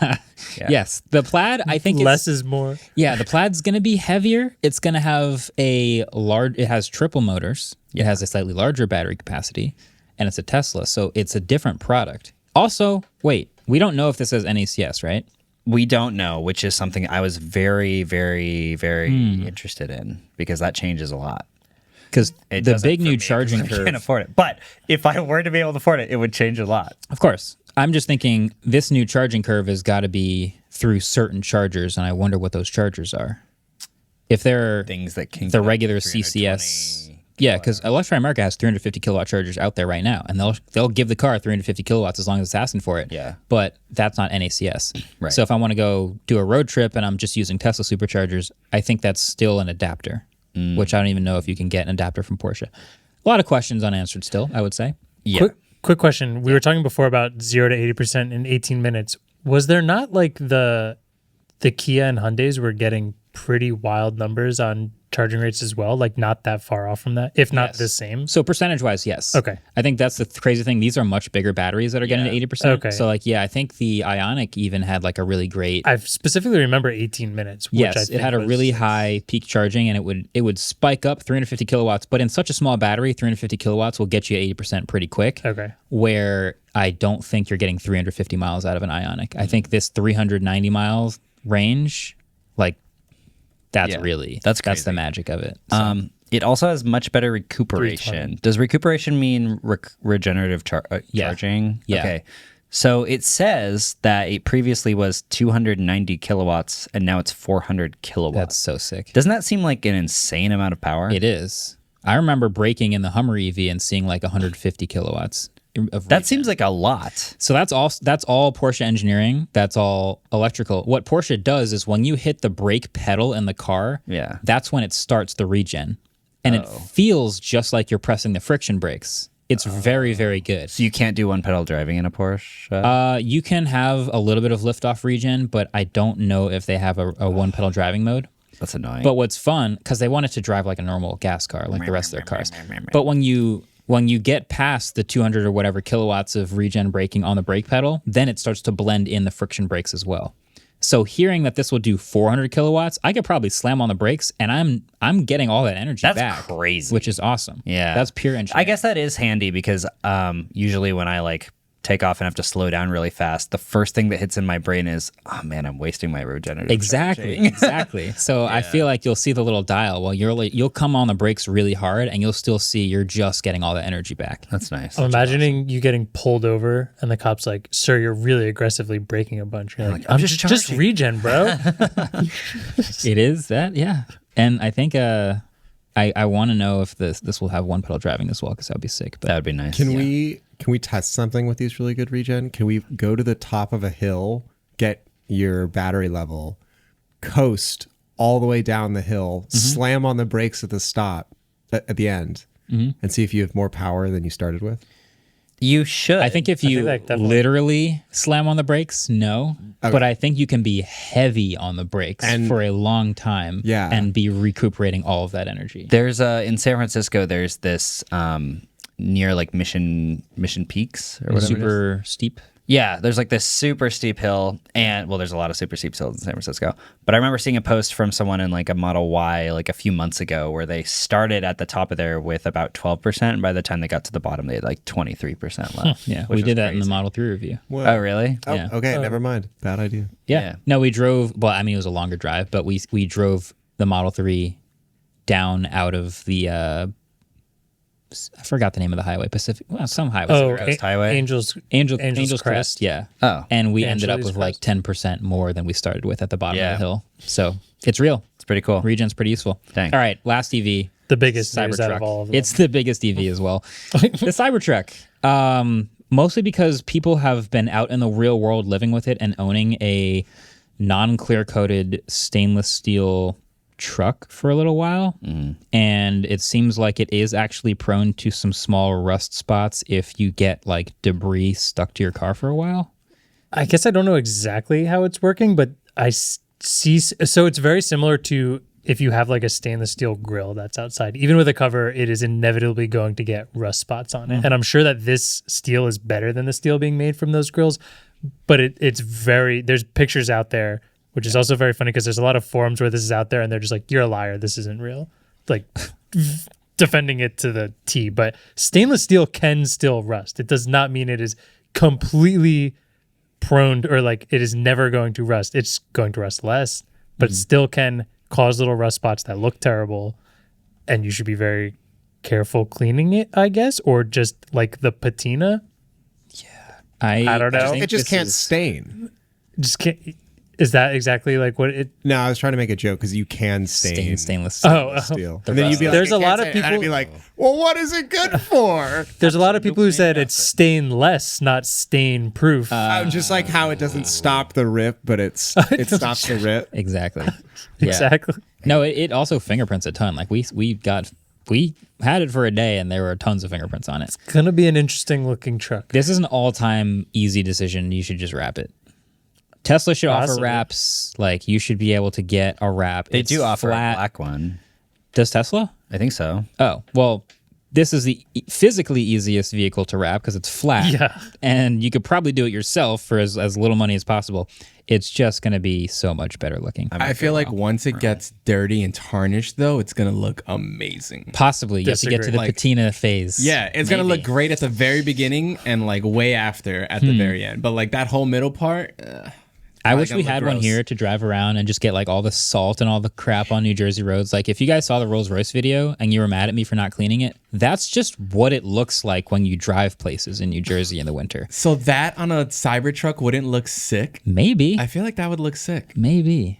Yes. The Plaid, I think Less is more. Yeah, the Plaid's going to be heavier. It's going to have it has triple motors. It has a slightly larger battery capacity, and it's a Tesla, so it's a different product. Also, wait, we don't know if this has NACS, right? We don't know, which is something I was very, very, very interested in because that changes a lot. Because It the doesn't big for new me 'cause charging I curve. can't afford it. But if I were to be able to afford it, it would change a lot. Of course. I'm just thinking this new charging curve has got to be through certain chargers, and I wonder what those chargers are. If they're Things that can the regular CCS. Yeah, because Electrify America has 350 kilowatt chargers out there right now, and they'll give the car 350 kilowatts as long as it's asking for it. Yeah. But that's not NACS. Right. So if I want to go do a road trip and I'm just using Tesla superchargers, I think that's still an adapter, which I don't even know if you can get an adapter from Porsche. A lot of questions unanswered still, I would say. Yeah. Quick question. We were talking before about 0 to 80% in 18 minutes. Was there not like the Kia and Hyundais were getting pretty wild numbers on charging rates as well? Like not that far off from that, if not Yes. the same? So percentage-wise, yes. Okay. I think that's the crazy thing. These are much bigger batteries that are getting to 80%. Okay. So like, yeah, I think the Ioniq even had like a really great. I specifically remember 18 minutes. Which I Yes, it think had a was- really high peak charging, and it would spike up 350 kilowatts. But in such a small battery, 350 kilowatts will get you 80% pretty quick. Okay. Where I don't think you're getting 350 miles out of an Ioniq. I think this 390 miles range, like that's Yeah, really that's the crazy. magic of it. So, It also has much better recuperation. Does recuperation mean regenerative Yeah. charging? Yeah. Okay. So it says that it previously was 290 kilowatts and now it's 400 kilowatts. that's so sick. Doesn't that seem like an insane amount of power? It is. I remember braking in the Hummer EV and seeing like 150 kilowatts. Of That regen. seems like a lot. So that's all Porsche engineering. That's all electrical. What Porsche does is when you hit the brake pedal in the car, Yeah. that's when it starts the regen. And it feels just like you're pressing the friction brakes. It's very, very good. So you can't do one pedal driving in a Porsche? You can have a little bit of liftoff regen, but I don't know if they have a one pedal driving mode. That's annoying. But what's fun, because they want it to drive like a normal gas car, like the rest of their cars. But when you get past the 200 or whatever kilowatts of regen braking on the brake pedal, then it starts to blend in the friction brakes as well. So hearing that this will do 400 kilowatts, I could probably slam on the brakes, and I'm getting all that energy That's back. crazy. Which is awesome. Yeah. That's pure engineering. I guess that is handy because usually when I like take off and have to slow down really fast, the first thing that hits in my brain is, oh man, I'm wasting my regenerative charging. Exactly. So I feel like you'll see the little dial. Well, you'll come on the brakes really hard, and you'll still see you're just getting all that energy back. That's nice. I'm imagining you getting pulled over and the cop's like, "Sir, you're really aggressively braking a bunch." You're like, I'm just just charging." regen, bro. It is that, yeah. And I think I want to know if this will have one pedal driving as well, because that would be sick. But That would be nice. Can we test something with these really good regen? Can we go to the top of a hill, get your battery level, coast all the way down the hill, slam on the brakes at the stop at the end, and see if you have more power than you started with? You should. I think if you that definitely- literally slam on the brakes, no. Okay. But I think you can be heavy on the brakes for a long time, Yeah. and be recuperating all of that energy. There's in San Francisco, there's this near like Mission Peaks or whatever. Super steep. Yeah, there's like this super steep hill, and well, there's a lot of super steep hills in San Francisco. But I remember seeing a post from someone in like a Model Y like a few months ago where they started at the top of there with about 12%, and by the time they got to the bottom, they had like 23% left. Yeah, which we was did that in the crazy. Model 3 review. Oh, really? Oh, Yeah. okay, never mind. Bad idea. Yeah. No, we drove. Well, I mean, it was a longer drive, but we drove the Model 3 down out of the. I forgot the name of the highway. Pacific. Well, some highway. Oh, Coast Highway? Angel's Angel's Crest. Yeah. Oh. And we ended up Angeles with like 10% more than we started with at the bottom Yeah. of the hill. So it's real. It's pretty cool. Regen's pretty useful. Dang. All right, last EV. the biggest news out of Cybertruck. all of them. It's the biggest EV as well. The Cybertruck. Mostly because people have been out in the real world living with it and owning a non-clear coated stainless steel truck for a little while. And it seems like it is actually prone to some small rust spots if you get like debris stuck to your car for a while. I guess I don't know exactly how it's working, but I see. So it's very similar to if you have like a stainless steel grill that's outside. Even with a cover, it is inevitably going to get rust spots on it. And I'm sure that this steel is better than the steel being made from those grills. But it's very, there's pictures out there, which is also very funny because there's a lot of forums where this is out there and they're just like, you're a liar. This isn't real. Like defending it to the T. But stainless steel can still rust. It does not mean it is completely prone or like it is never going to rust. It's going to rust less, but it still can cause little rust spots that look terrible. And you should be very careful cleaning it, I guess, or just like the patina. I don't know. It just can't stain. Just can't. Is that exactly like what it? No, I was trying to make a joke because you can stain stainless steel. Oh, steel. And then you'd be like, There's "I a lot can't of stain," and I'd people- be like, well, what is it good for? there's a lot of people who said it's stain-less, not stain-proof. Just like how it doesn't stop the rip, but it stops the rip. Exactly. Yeah. Exactly. No, it also fingerprints a ton. Like we had it for a day and there were tons of fingerprints on it. Gonna be an interesting looking truck. This is an all-time easy decision. You should just wrap it. Tesla should offer Possibly. wraps. Like you should be able to get a wrap. They It's do offer flat. a black one. Does Tesla? I think so. Oh, well, this is the physically easiest vehicle to wrap because it's flat. Yeah. And you could probably do it yourself for as little money as possible. It's just going to be so much better looking. I feel like once it gets dirty and tarnished, though, it's gonna look amazing. Possibly. You have to get to the Disagree. patina phase. Yeah, it's gonna Maybe. look great at the very beginning and like way after at the very end. But like that whole middle part, I wish gonna we look had one gross. here to drive around and just get like all the salt and all the crap on New Jersey roads. Like if you guys saw the Rolls Royce video and you were mad at me for not cleaning it, that's just what it looks like when you drive places in New Jersey in the winter. so that on a Cybertruck wouldn't look sick. Maybe. I feel like that would look sick. Maybe.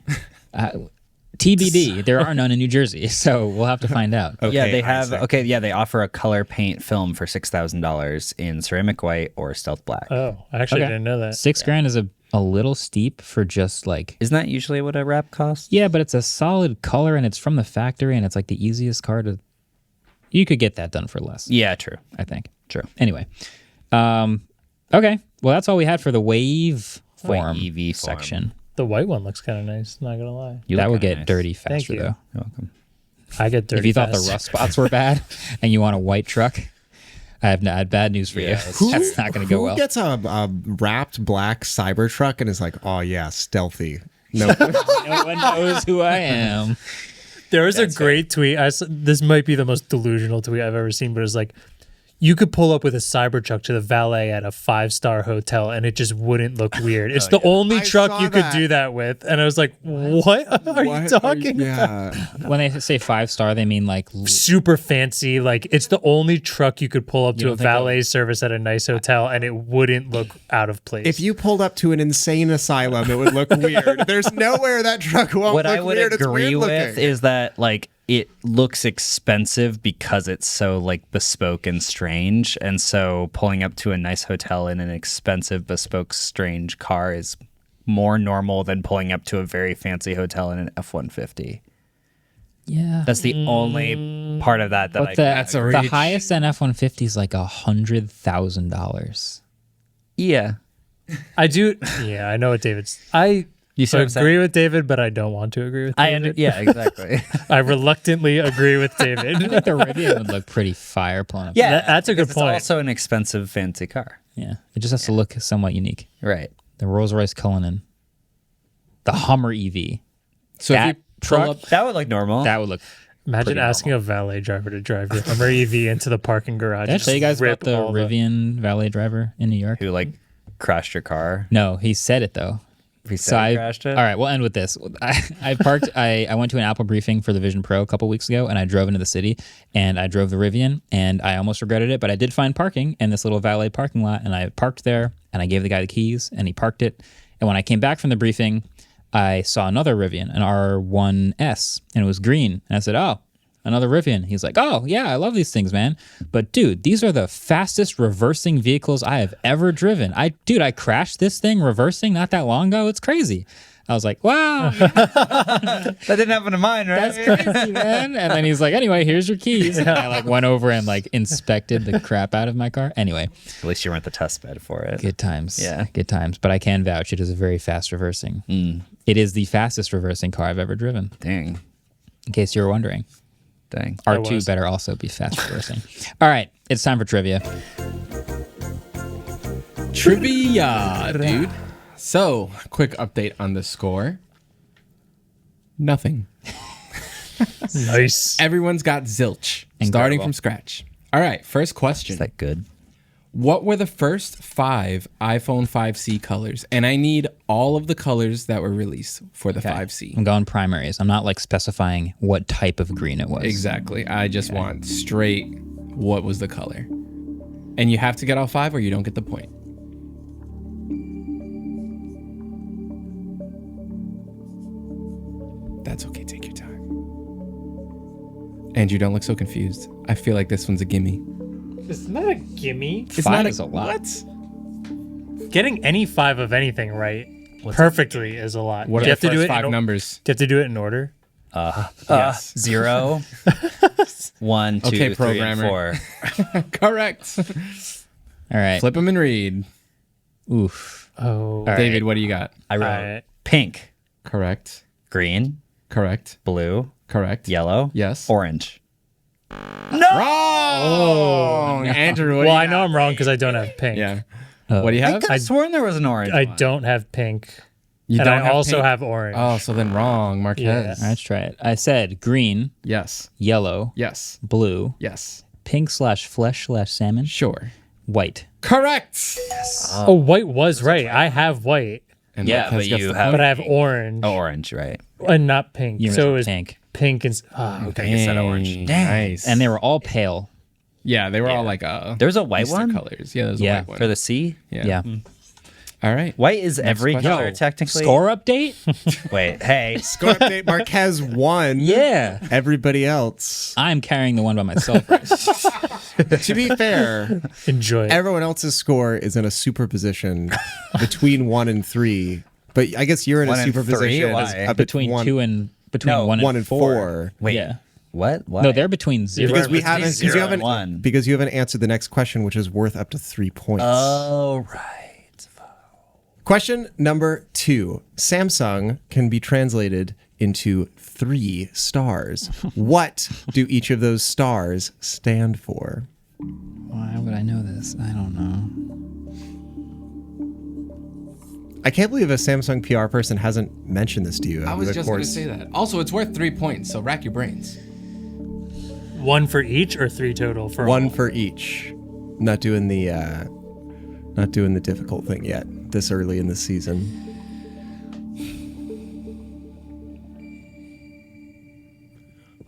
TBD. There are none in New Jersey, so we'll have to find out. Yeah, they have. Isaac. Okay, yeah, they offer a color paint film for $6,000 in ceramic white or stealth black. Oh, I actually didn't know that. $6,000 is a little steep for just like. Isn't that usually what a wrap costs? Yeah, but it's a solid color and it's from the factory and it's like the easiest car to. You could get that done for less. Yeah, true. I think. True. Anyway, okay. Well, that's all we had for the WaveForm WaveForm. section. The white one looks kind of nice. Not gonna lie. You That look will kinda get nice. dirty Thank faster you. though. You're welcome. I get dirty. If you thought fast. the rust spots were bad and you want a white truck, I have bad news for you. That's not going to go Who well. gets a wrapped black Cybertruck and is like, oh yeah, stealthy? No, No one knows who I am. There was a great tweet. This might be the most delusional tweet I've ever seen, but it's like, you could pull up with a Cybertruck to the valet at a 5-star hotel and it just wouldn't look weird. It's the only I truck saw you could that. do that with. And I was like, what are you talking about? Yeah. When they say 5-star, they mean like Super fancy. Like, it's the only truck you could pull up to don't a think valet service at a nice hotel and it wouldn't look out of place. If you pulled up to an insane asylum, it would look weird. There's nowhere that truck won't What look I would weird. It's agree weird with looking. is that like it looks expensive because it's so like bespoke and strange, and so pulling up to a nice hotel in an expensive bespoke strange car is more normal than pulling up to a very fancy hotel in an F-150. yeah. That's the only part of that But That's a the reach. highest in F-150 is like $100,000. yeah. I do. Yeah, I know what David's. I You see what I'm saying? agree with David, but I don't want to agree with David. Yeah, exactly. I reluctantly agree with I David. think the Rivian would look pretty fire pulling up. Yeah, That's a good because point. It's also an expensive fancy car. Yeah, it just has to look somewhat unique. Right. The Rolls-Royce Cullinan, the Hummer EV. So That if you pull truck- up, That would look normal. That would look. Imagine Pretty asking a valet driver to drive your Hummer EV into the parking garage. Did I and tell you guys just rip about the all Rivian valet driver in New York? Who like crashed your car? No, he said it though. He So said he crashed it. all right, we'll end with this. I parked. I went to an Apple briefing for the Vision Pro a couple weeks ago, and I drove into the city, and I drove the Rivian, and I almost regretted it, but I did find parking in this little valet parking lot, and I parked there, and I gave the guy the keys, and he parked it. And when I came back from the briefing, I saw another Rivian, an R1S, and it was green, and I said, "Oh, another Rivian." He's like, "Oh yeah, I love these things, man. But dude, these are the fastest reversing vehicles I have ever driven. I crashed this thing reversing not that long ago. It's crazy." I was like, "Wow, That didn't happen to mine, right? that's crazy, man." And then he's like, "Anyway, here's your keys." And I like went over and like inspected the crap out of my car. Anyway, At least you weren't the test bed for it. good times. Yeah. Good times. But I can vouch it is a very fast reversing. It is the fastest reversing car I've ever driven, Dang. in case you were wondering. Dang. R2 was. better also be fast reversing. All right, it's time for trivia. trivia, dude. So, quick update on the score. Nothing. Nice. Everyone's got zilch, starting Incredible. from scratch. All right, first question. Is that good? What were the first 5 iPhone 5C colors? And I need all of the colors that were released for the 5C. I'm going primaries. I'm not like specifying what type of green it was. Exactly. I just want straight what was the color. And you have to get all 5 or you don't get the point. That's okay. Take your time. And you don't look so confused. I feel like this one's a gimme. It's not a gimme. It's 5 not is a lot. What? Getting any 5 of anything right perfectly is a lot. What Do are you have the to do first it 5 in, numbers? Do you have to do it in order? Yes. 0, 1, 2, Okay, 3, and programmer. 4. Correct. All right. Flip them and read. Oof. Oh. right. David, what do you got? I wrote Alright. pink, Correct. green, Correct. blue, Correct. yellow, Yes. orange. Wrong. Andrew, what do Well, you I know got? I'm wrong because I don't have pink. Yeah. What do you I have? could have sworn there was an orange. I one. don't have pink. You and don't I have also pink? have orange. Oh, so then wrong, Marquez. Yeah. All right, let's try it. I said green, Yes. yellow, Yes. blue, Yes. pink/flesh/salmon, Sure. white. Correct. Oh, white was right. I have white, And Yeah, Marquez but gets you the have- point. but I have orange Oh, orange, right. and not pink. You So it missed was pink. pink and okay. I said orange. Dang. Dang. Nice. And they were all pale. yeah, they were all like There's a white Easter one colors. Yeah, there's Yeah, a white one. for the C. Yeah. All right. White is every question. color Yo, technically. Score update? Wait, hey. Score update. Marquez won. Yeah. Everybody else. I'm carrying the one by myself. Right? To be fair, Enjoy it. everyone else's score is in a superposition between 1 and 3. But I guess you're in a 1 and 3? superposition Why? between one, 2 and between No, 1 1 and and 4. Wait. Yeah. What? Why? No, they're between 0. Because we Between haven't, because 0 you and haven't, 1. because you haven't answered the next question, which is worth up to 3 points. Oh, right. Question number 2. Samsung can be translated into 3 stars. What do each of those stars stand for? Why would I know this? I don't know. I can't believe a Samsung PR person hasn't mentioned this to you. I over was the just going to course. say that. Also, it's worth 3 points, so rack your brains. 1 for each or 3 total for One all? for each. Not doing the difficult thing yet. This early in the season.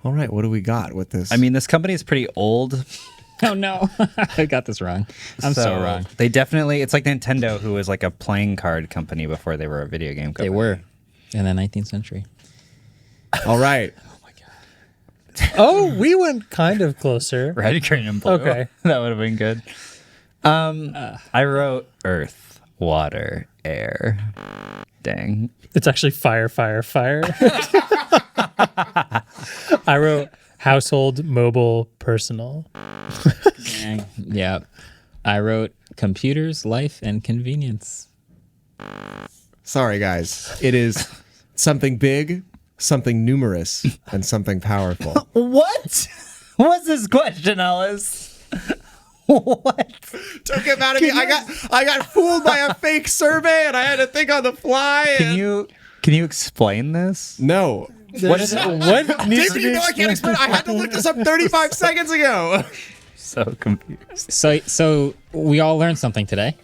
All right, what do we got with this? I mean, this company is pretty old. Oh, no. I got this wrong. I'm so wrong. They definitely, it's like Nintendo, who was like a playing card company before they were a video game company. They were in the 19th century. all right. Oh, we went kind of closer. Red, green, and blue. Okay. That would have been good. I wrote earth, water, air. Dang. It's actually fire, fire, fire. I wrote household, mobile, personal. Yeah. I wrote computers, life, and convenience. Sorry, guys. It is something big, something numerous, and something powerful. What? What's this question, Alice? What? Don't get mad at me. I got fooled by a fake survey, and I had to think on the fly. Can you explain this? No. What is what needs to David, you be know I can't explain. I had to look this up 35 seconds ago. So confused. So we all learned something today,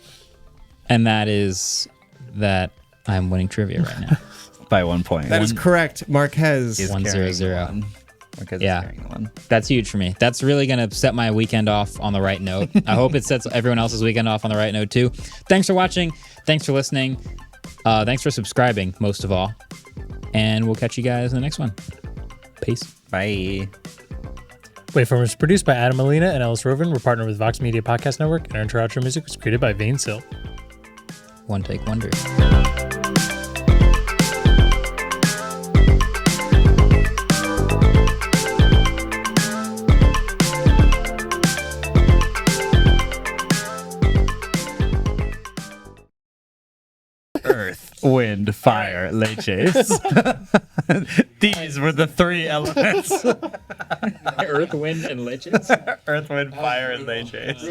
and that is that I'm winning trivia right now. By 1 point. That is correct. Marquez. Is 1-0-0. Because Yeah. it's carrying the one. That's huge for me. That's really going to set my weekend off on the right note. I hope it sets everyone else's weekend off on the right note too. Thanks for watching. Thanks for listening. Thanks for subscribing, most of all. And we'll catch you guys in the next one. Peace. Bye. Waveform is produced by Adam Molina and Ellis Rovin. We're partnered with Vox Media Podcast Network, and our intro outro music was created by Vane Sill. One take wonder. Earth, wind, fire, leches. These were the 3 elements. Earth, wind, and legends. Earth, wind, fire, and leches.